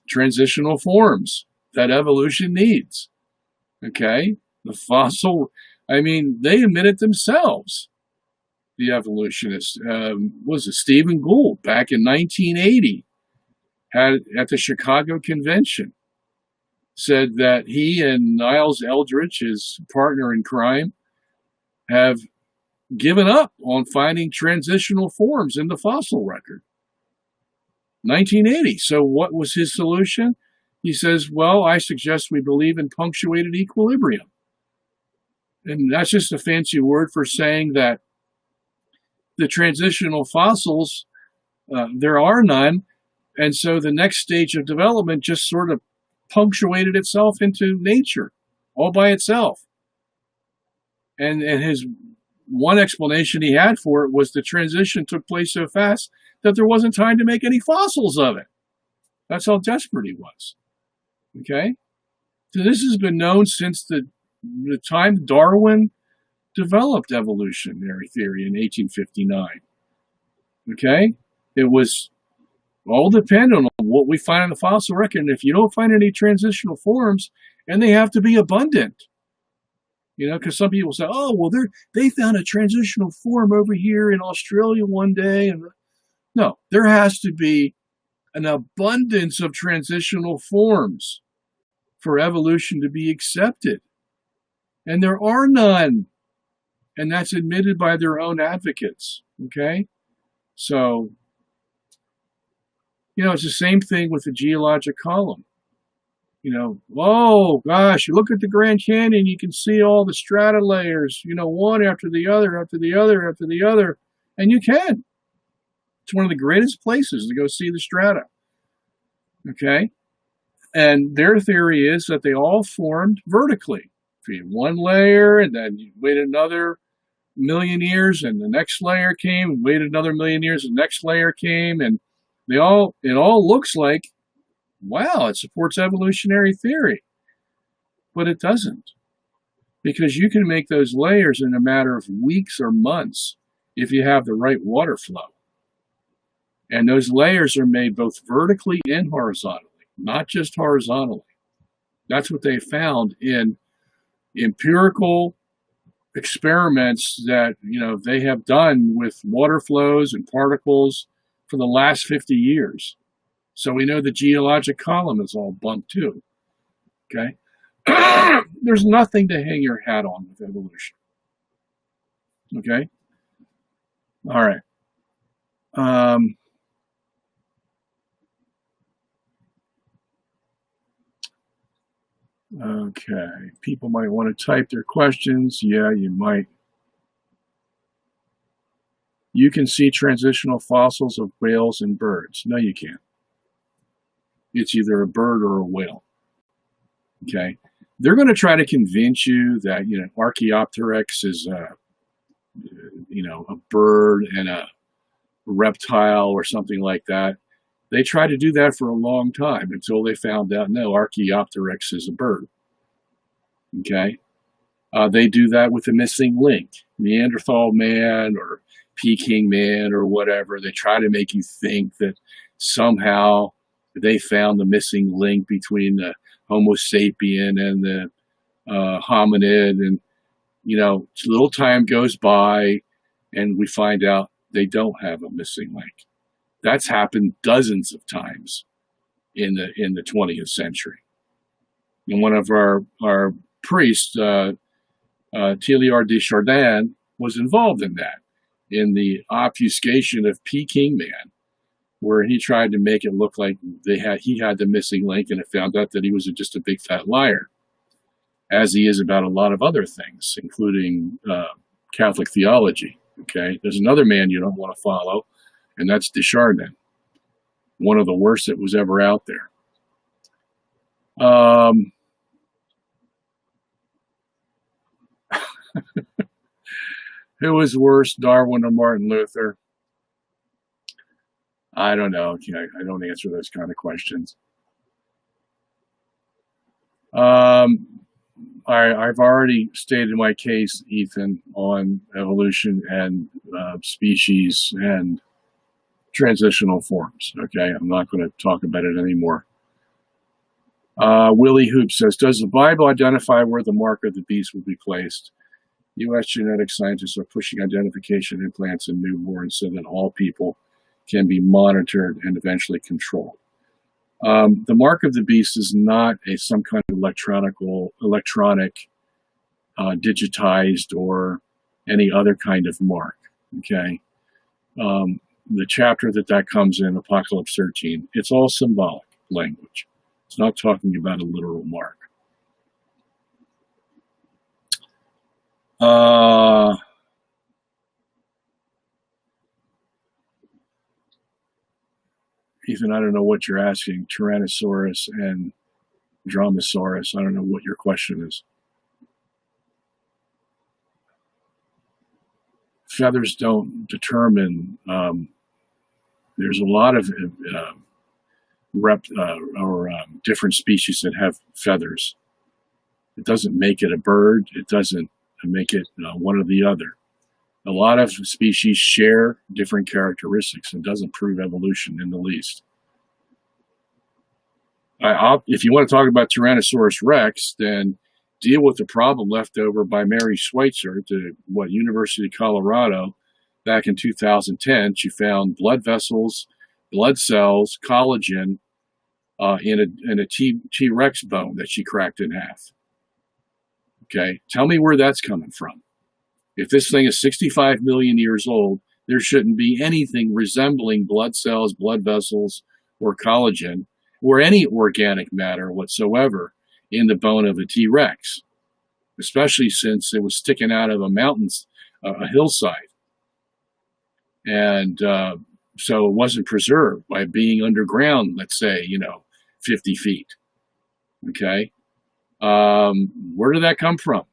A: transitional forms that evolution needs. Okay? The fossil, they admit it themselves. The evolutionists, was it Stephen Gould back in 1980, had at the Chicago Convention, said that he and Niles Eldredge, his partner in crime, have given up on finding transitional forms in the fossil record. 1980. So what was his solution? He says, well, I suggest we believe in punctuated equilibrium. And that's just a fancy word for saying that the transitional fossils, there are none. And so the next stage of development just sort of punctuated itself into nature all by itself. And his one explanation he had for it was the transition took place so fast that there wasn't time to make any fossils of it. That's how desperate he was. Okay? So this has been known since the time Darwin developed evolutionary theory in 1859. Okay? It was all dependent on what we find in the fossil record. And if you don't find any transitional forms, and they have to be abundant, because some people say, oh, well, they found a transitional form over here in Australia one day. And no, there has to be an abundance of transitional forms. for evolution to be accepted. And there are none. And that's admitted by their own advocates. Okay? So, it's the same thing with the geologic column. Oh gosh, you look at the Grand Canyon, you can see all the strata layers, one after the other, after the other, after the other. And you can. It's one of the greatest places to go see the strata. Okay? And their theory is that they all formed vertically. If you had one layer, and then you wait another million years, and the next layer came, and waited another million years, and the next layer came, and it all looks like, wow, it supports evolutionary theory. But it doesn't. Because you can make those layers in a matter of weeks or months if you have the right water flow. And those layers are made both vertically and horizontally, not just horizontally. That's what they found in empirical experiments that, they have done with water flows and particles for the last 50 years. So we know the geologic column is all bunk too. Okay? There's nothing to hang your hat on with evolution. Okay? All right. Okay. People might want to type their questions. Yeah, you might. You can see transitional fossils of whales and birds. No, you can't. It's either a bird or a whale. Okay? They're going to try to convince you that, Archaeopteryx is a bird and a reptile or something like that. They tried to do that for a long time until they found out, no, Archaeopteryx is a bird. Okay? They do that with the missing link. Neanderthal man or Peking man or whatever. They try to make you think that somehow they found the missing link between the Homo sapien and the hominid. And, little time goes by and we find out they don't have a missing link. That's happened dozens of times in the 20th century. And one of our priests, Teilhard de Chardin, was involved in that, in the obfuscation of Peking man, where he tried to make it look like he had the missing link, and it found out that he was just a big fat liar, as he is about a lot of other things, including Catholic theology. Okay, there's another man you don't want to follow, and that's de Chardin, one of the worst that was ever out there. Who was worse, Darwin or Martin Luther? I don't know. I don't answer those kind of questions. I've already stated my case, Ethan, on evolution and species and transitional forms. Okay, I'm not going to talk about it anymore. Willie Hoop says, does the Bible identify where the mark of the beast will be placed? U.S. genetic scientists are pushing identification implants in newborns so that all people can be monitored and eventually controlled. The mark of the beast is not some kind of electronic, digitized or any other kind of mark. Okay, the chapter that comes in, Apocalypse 13, it's all symbolic language. It's not talking about a literal mark. Ethan, I don't know what you're asking. Tyrannosaurus and Dromaeosaurus. I don't know what your question is. Feathers don't determine. There's a lot of different species that have feathers. It doesn't make it a bird. It doesn't make it one or the other. A lot of species share different characteristics and doesn't prove evolution in the least. If you want to talk about Tyrannosaurus rex, then deal with the problem left over by Mary Schweitzer at the University of Colorado back in 2010. She found blood vessels, blood cells, collagen, in a T-Rex bone that she cracked in half. Okay, tell me where that's coming from. If this thing is 65 million years old, there shouldn't be anything resembling blood cells, blood vessels, or collagen, or any organic matter whatsoever in the bone of a T-Rex, especially since it was sticking out of a hillside. And so it wasn't preserved by being underground, let's say, 50 feet. Okay? Where did that come from?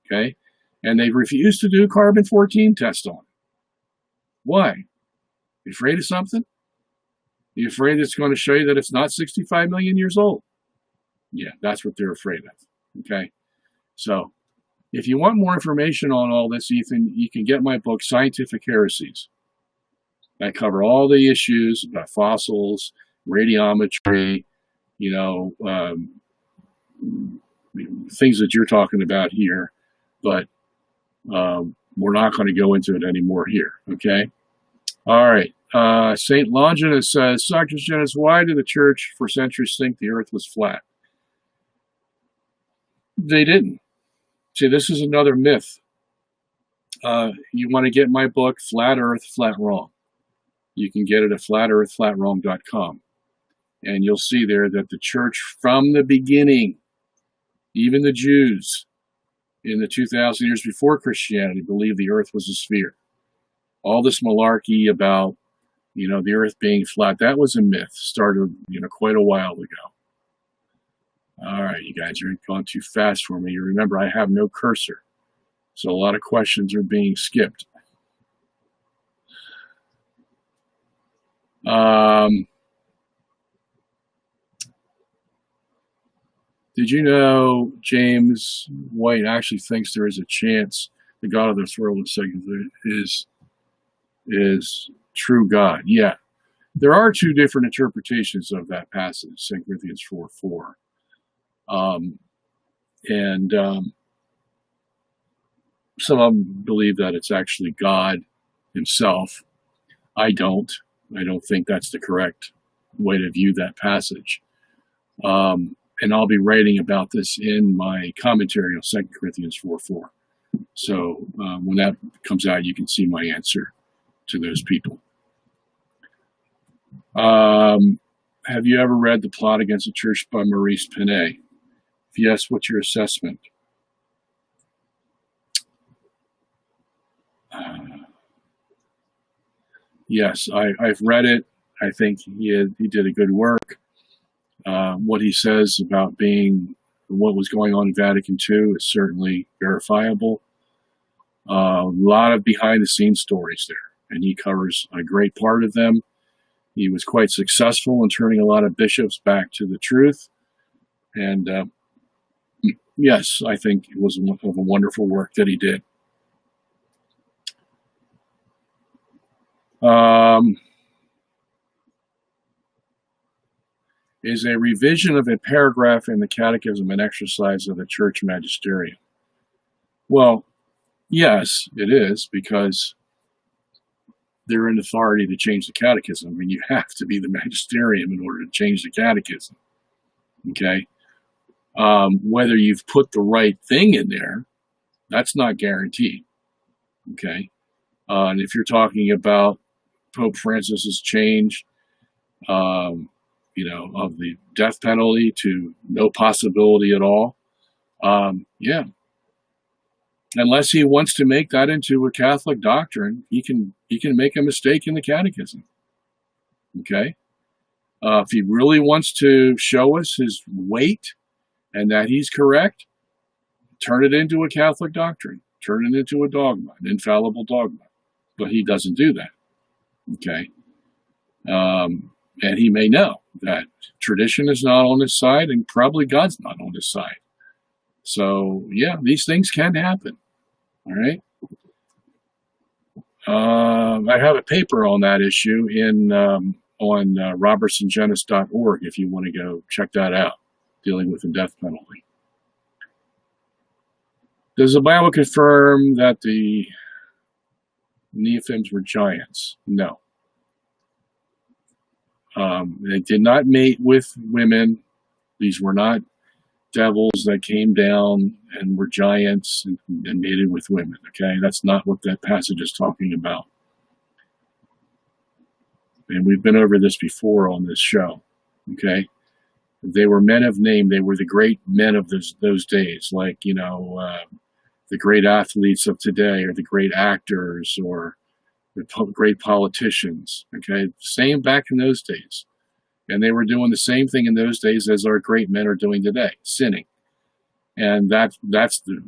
A: Okay? And they refused to do carbon-14 test on it. Why? You afraid of something? You afraid it's going to show you that it's not 65 million years old? Yeah, that's what they're afraid of. Okay? So, if you want more information on all this, Ethan, you can get my book, Scientific Heresies. I cover all the issues about fossils, radiometry, things that you're talking about here, but we're not going to go into it anymore here, okay? All right. St. Longinus says, Sungenis, why did the church for centuries think the earth was flat? They didn't. See, this is another myth. You want to get my book, Flat Earth, Flat Wrong. You can get it at flatearthflatwrong.com. And you'll see there that the church from the beginning, even the Jews in the 2,000 years before Christianity, believed the earth was a sphere. All this malarkey about, the earth being flat, that was a myth. Started, quite a while ago. All right, you guys, you're going too fast for me. You remember, I have no cursor. So a lot of questions are being skipped. Did you know James White actually thinks there is a chance the God of this world is true God? Yeah. There are two different interpretations of that passage, 2 Corinthians 4:4. Some of them believe that it's actually God himself. I don't think that's the correct way to view that passage. And I'll be writing about this in my commentary on 2 Corinthians 4:4. So when that comes out, you can see my answer to those people. Have you ever read The Plot Against the Church by Maurice Pinay? If yes, what's your assessment? Yes, I've read it. I think he did a good work. What he says about what was going on in Vatican II is certainly verifiable. A lot of behind-the-scenes stories there, and he covers a great part of them. He was quite successful in turning a lot of bishops back to the truth. And yes, I think it was a wonderful work that he did. Is a revision of a paragraph in the Catechism an exercise of the church magisterium? Well, yes, it is, because they're in authority to change the catechism. I mean, you have to be the magisterium in order to change the catechism. Okay? Whether you've put the right thing in there, that's not guaranteed. Okay? And if you're talking about Pope Francis's change, of the death penalty to no possibility at all, yeah. Unless he wants to make that into a Catholic doctrine, he can make a mistake in the catechism. Okay? If he really wants to show us his weight and that he's correct, turn it into a Catholic doctrine. Turn it into a dogma, an infallible dogma. But he doesn't do that. Okay? And he may know that tradition is not on his side, and probably God's not on his side. So, yeah, these things can happen. All right? I have a paper on that issue on robertsongenis.org if you want to go check that out, dealing with the death penalty. Does the Bible confirm that the Nephilims were giants? No. They did not mate with women. These were not devils that came down and were giants and mated with women. Okay, that's not what that passage is talking about. And we've been over this before on this show. Okay, they were men of name. They were the great men of those days, like, you know, the great athletes of today, or the great actors, or the great politicians. Okay, same back in those days. And they were doing the same thing in those days as our great men are doing today, sinning. And that's the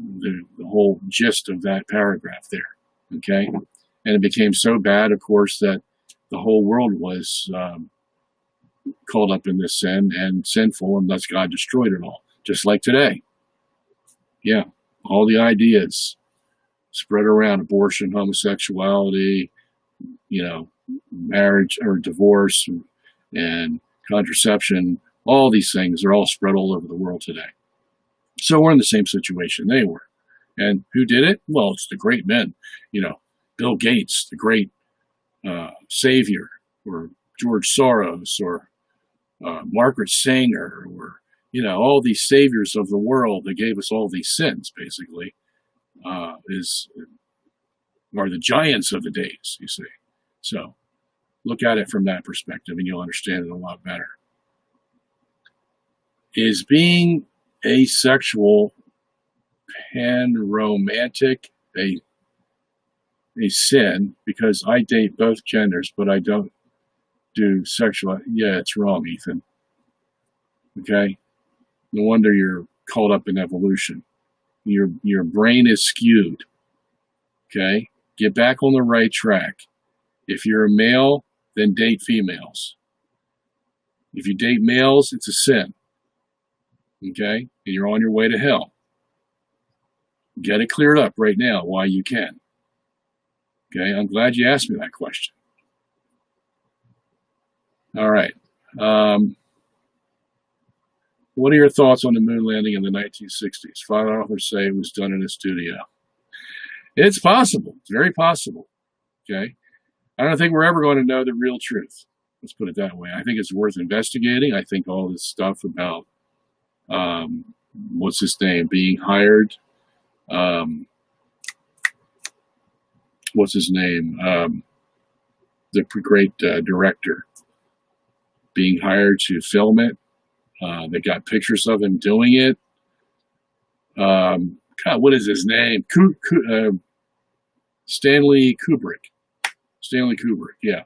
A: whole gist of that paragraph there. Okay? And it became so bad, of course, that the whole world was caught up in this sin and sinful, and thus God destroyed it all. Just like today. Yeah. All the ideas spread around: abortion, homosexuality, you know, marriage or divorce, and contraception. All these things are all spread all over the world today. So we're in the same situation they were. And who did it? Well, it's the great men. You know, Bill Gates, the great savior, or George Soros, or Margaret Sanger, or, you know, all these saviors of the world that gave us all these sins, basically, are the giants of the days, you see. So look at it from that perspective and you'll understand it a lot better. Is being asexual, panromantic, a sin? Because I date both genders, but I don't do sexual. Yeah, it's wrong, Ethan. Okay? No wonder you're caught up in evolution. Your brain is skewed. Okay? Get back on the right track. If you're a male, then date females. If you date males, it's a sin. Okay? And you're on your way to hell. Get it cleared up right now while you can. Okay? I'm glad you asked me that question. All right. What are your thoughts on the moon landing in the 1960s? 5 authors say it was done in a studio. It's possible. It's very possible. Okay? I don't think we're ever going to know the real truth. Let's put it that way. I think it's worth investigating. I think all this stuff about, what's his name, being hired, what's his name, the great director, being hired to film it. They got pictures of him doing it. God, what is his name? Stanley Kubrick. Stanley Kubrick, yeah.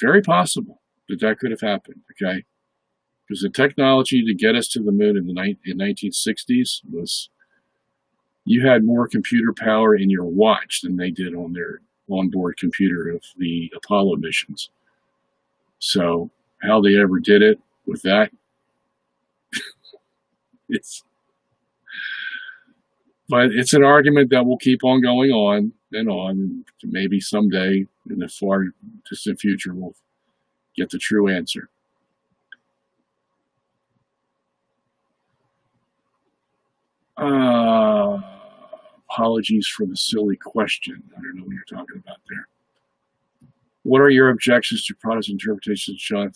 A: Very possible that could have happened, okay? Because the technology to get us to the moon in the 1960s was, you had more computer power in your watch than they did on their onboard computer of the Apollo missions. So how they ever did it with that, but it's an argument that will keep on going on and on. Maybe someday in the far distant future we'll get the true answer. Apologies for the silly question. I don't know what you're talking about there. What are your objections to Protestant interpretations of John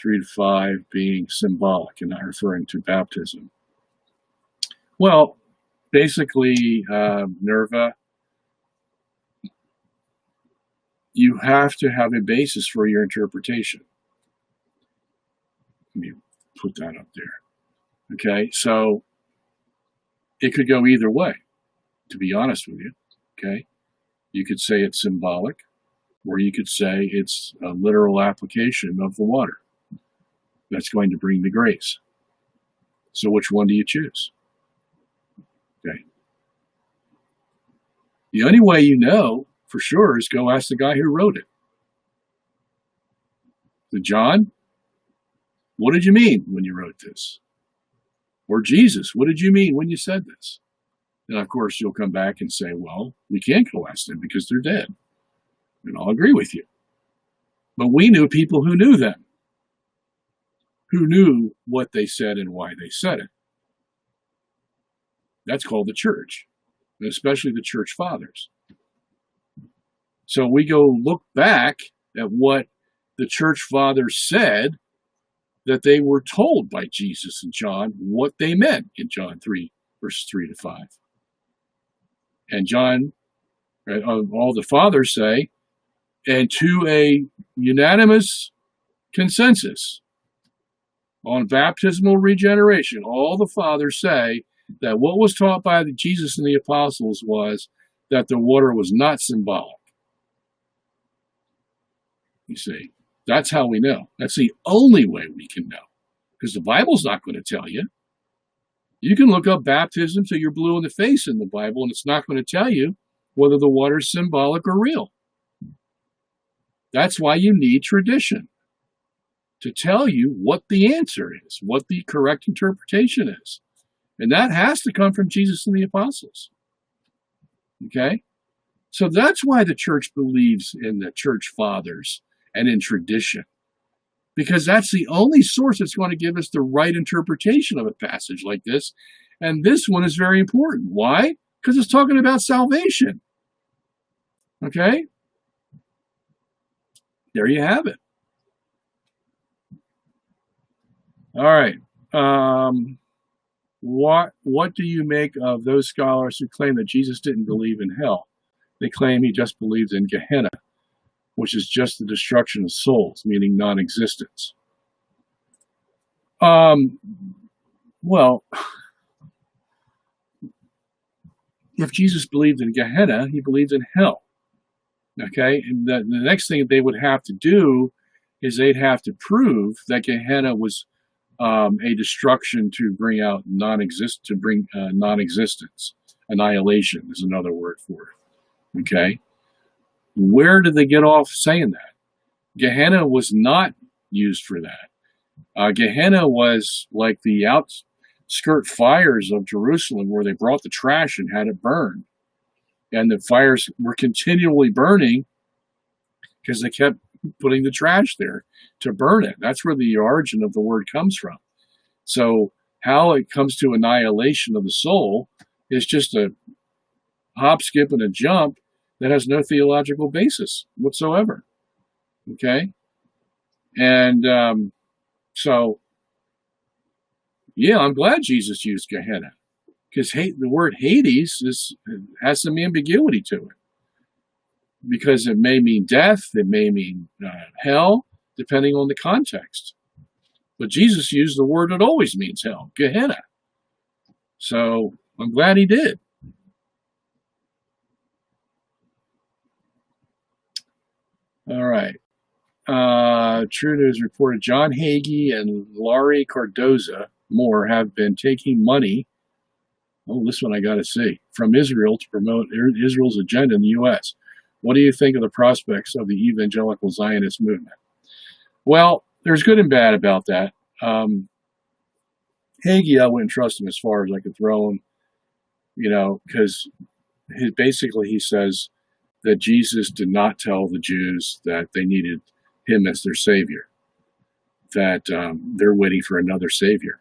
A: 3:3-5 being symbolic and not referring to baptism? Well, basically, Nerva, you have to have a basis for your interpretation. Let me put that up there. Okay, so it could go either way, to be honest with you. Okay, you could say it's symbolic, or you could say it's a literal application of the water that's going to bring the grace. So which one do you choose? Okay. The only way you know for sure is go ask the guy who wrote it. So John, what did you mean when you wrote this? Or Jesus, what did you mean when you said this? And of course you'll come back and say, well, we can't go ask them because they're dead. And I'll agree with you. But we knew people who knew them, who knew what they said and why they said it. That's called the church, and especially the church fathers. So we go look back at what the church fathers said that they were told by Jesus and John what they meant in John 3, verses 3 to 5. And John, all the fathers say, and to a unanimous consensus on baptismal regeneration, all the fathers say that what was taught by Jesus and the apostles was that the water was not symbolic. You see, that's how we know. That's the only way we can know, because the Bible's not going to tell you. You can look up baptism till you're blue in the face in the Bible, and it's not going to tell you whether the water's symbolic or real. That's why you need tradition, to tell you what the answer is, what the correct interpretation is. And that has to come from Jesus and the apostles. Okay? So that's why the church believes in the church fathers and in tradition, because that's the only source that's going to give us the right interpretation of a passage like this. And this one is very important. Why? Because it's talking about salvation. Okay? There you have it. All right. What do you make of those scholars who claim that Jesus didn't believe in hell? They claim he just believed in Gehenna, which is just the destruction of souls, meaning non-existence. Well, if Jesus believed in Gehenna, he believed in hell. Okay, and the next thing they would have to do is they'd have to prove that Gehenna was a destruction to bring out non-existence. Annihilation is another word for it. Okay, where did they get off saying that? Gehenna was not used for that. Gehenna was like the outskirt fires of Jerusalem, where they brought the trash and had it burned. And the fires were continually burning because they kept putting the trash there to burn it. That's where the origin of the word comes from. So how it comes to annihilation of the soul is just a hop, skip, and a jump that has no theological basis whatsoever. Okay? And so, yeah, I'm glad Jesus used Gehenna, because the word Hades has some ambiguity to it, because it may mean death, it may mean hell, depending on the context. But Jesus used the word that always means hell, Gehenna. So I'm glad he did. All right. True News reported John Hagee and Laurie Cardoza Moore have been taking money, this one I got to see, from Israel to promote Israel's agenda in the U.S. What do you think of the prospects of the evangelical Zionist movement? Well, there's good and bad about that. Hagee, I wouldn't trust him as far as I could throw him, because basically he says that Jesus did not tell the Jews that they needed him as their savior, that they're waiting for another savior.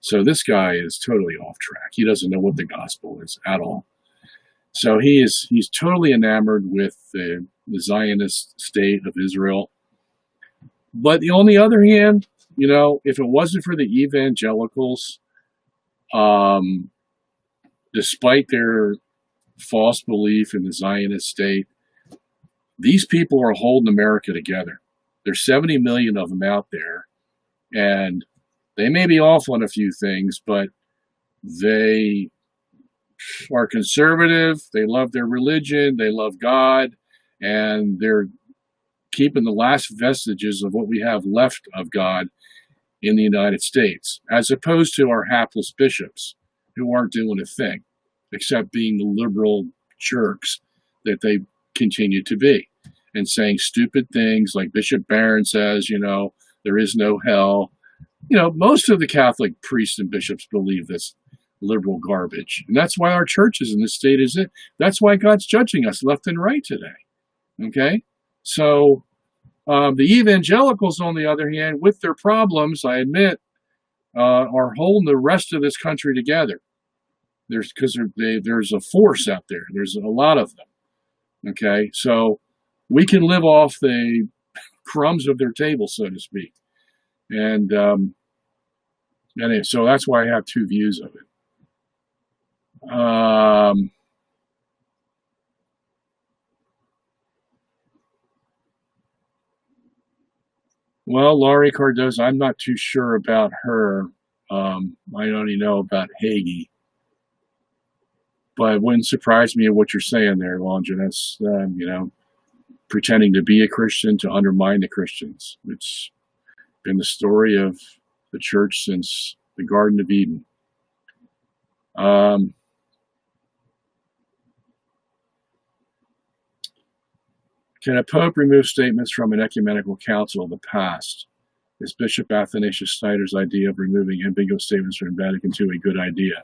A: So this guy is totally off track. He doesn't know what the gospel is at all. So he's totally enamored with the Zionist state of Israel. But on the other hand, if it wasn't for the evangelicals, despite their false belief in the Zionist state, these people are holding America together. There's 70 million of them out there, and they may be off on a few things, but they are conservative, they love their religion, they love God, and they're keeping the last vestiges of what we have left of God in the United States, as opposed to our hapless bishops who aren't doing a thing, except being the liberal jerks that they continue to be, and saying stupid things like Bishop Barron says, there is no hell. Most of the Catholic priests and bishops believe this liberal garbage. And that's why our churches in this state is it. That's why God's judging us left and right today. Okay? So the evangelicals, on the other hand, with their problems, I admit, are holding the rest of this country together. There's a force out there. There's a lot of them. Okay? So we can live off the crumbs of their table, so to speak. And anyway, so that's why I have two views of it. Well, Laurie Cardoza, I'm not too sure about her. I only know about Hagee. But it wouldn't surprise me what you're saying there, Longinus. Pretending to be a Christian to undermine the Christians. It's been the story of the church since the Garden of Eden. Can a pope remove statements from an ecumenical council of the past? Is Bishop Athanasius Schneider's idea of removing ambiguous statements from Vatican II a good idea?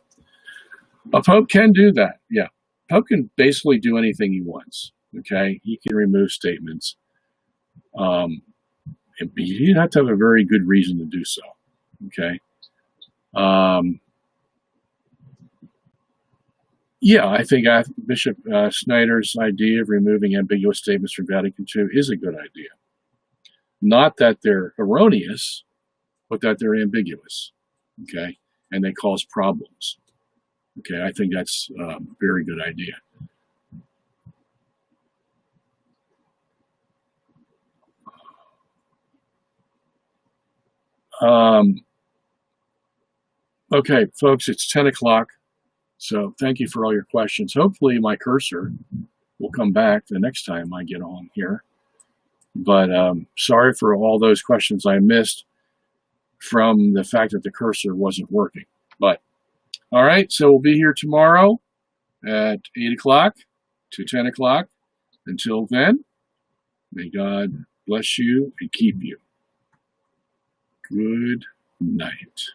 A: A pope can do that, yeah. Pope can basically do anything he wants, okay? He can remove statements. You'd have to have a very good reason to do so, okay? Yeah, I think Bishop Schneider's idea of removing ambiguous statements from Vatican II is a good idea. Not that they're erroneous, but that they're ambiguous, okay? And they cause problems. Okay, I think that's a very good idea. Okay, folks, it's 10 o'clock. So thank you for all your questions. Hopefully my cursor will come back the next time I get on here. But sorry for all those questions I missed from the fact that the cursor wasn't working. But all right, so we'll be here tomorrow at 8 o'clock to 10 o'clock. Until then, may God bless you and keep you. Good night.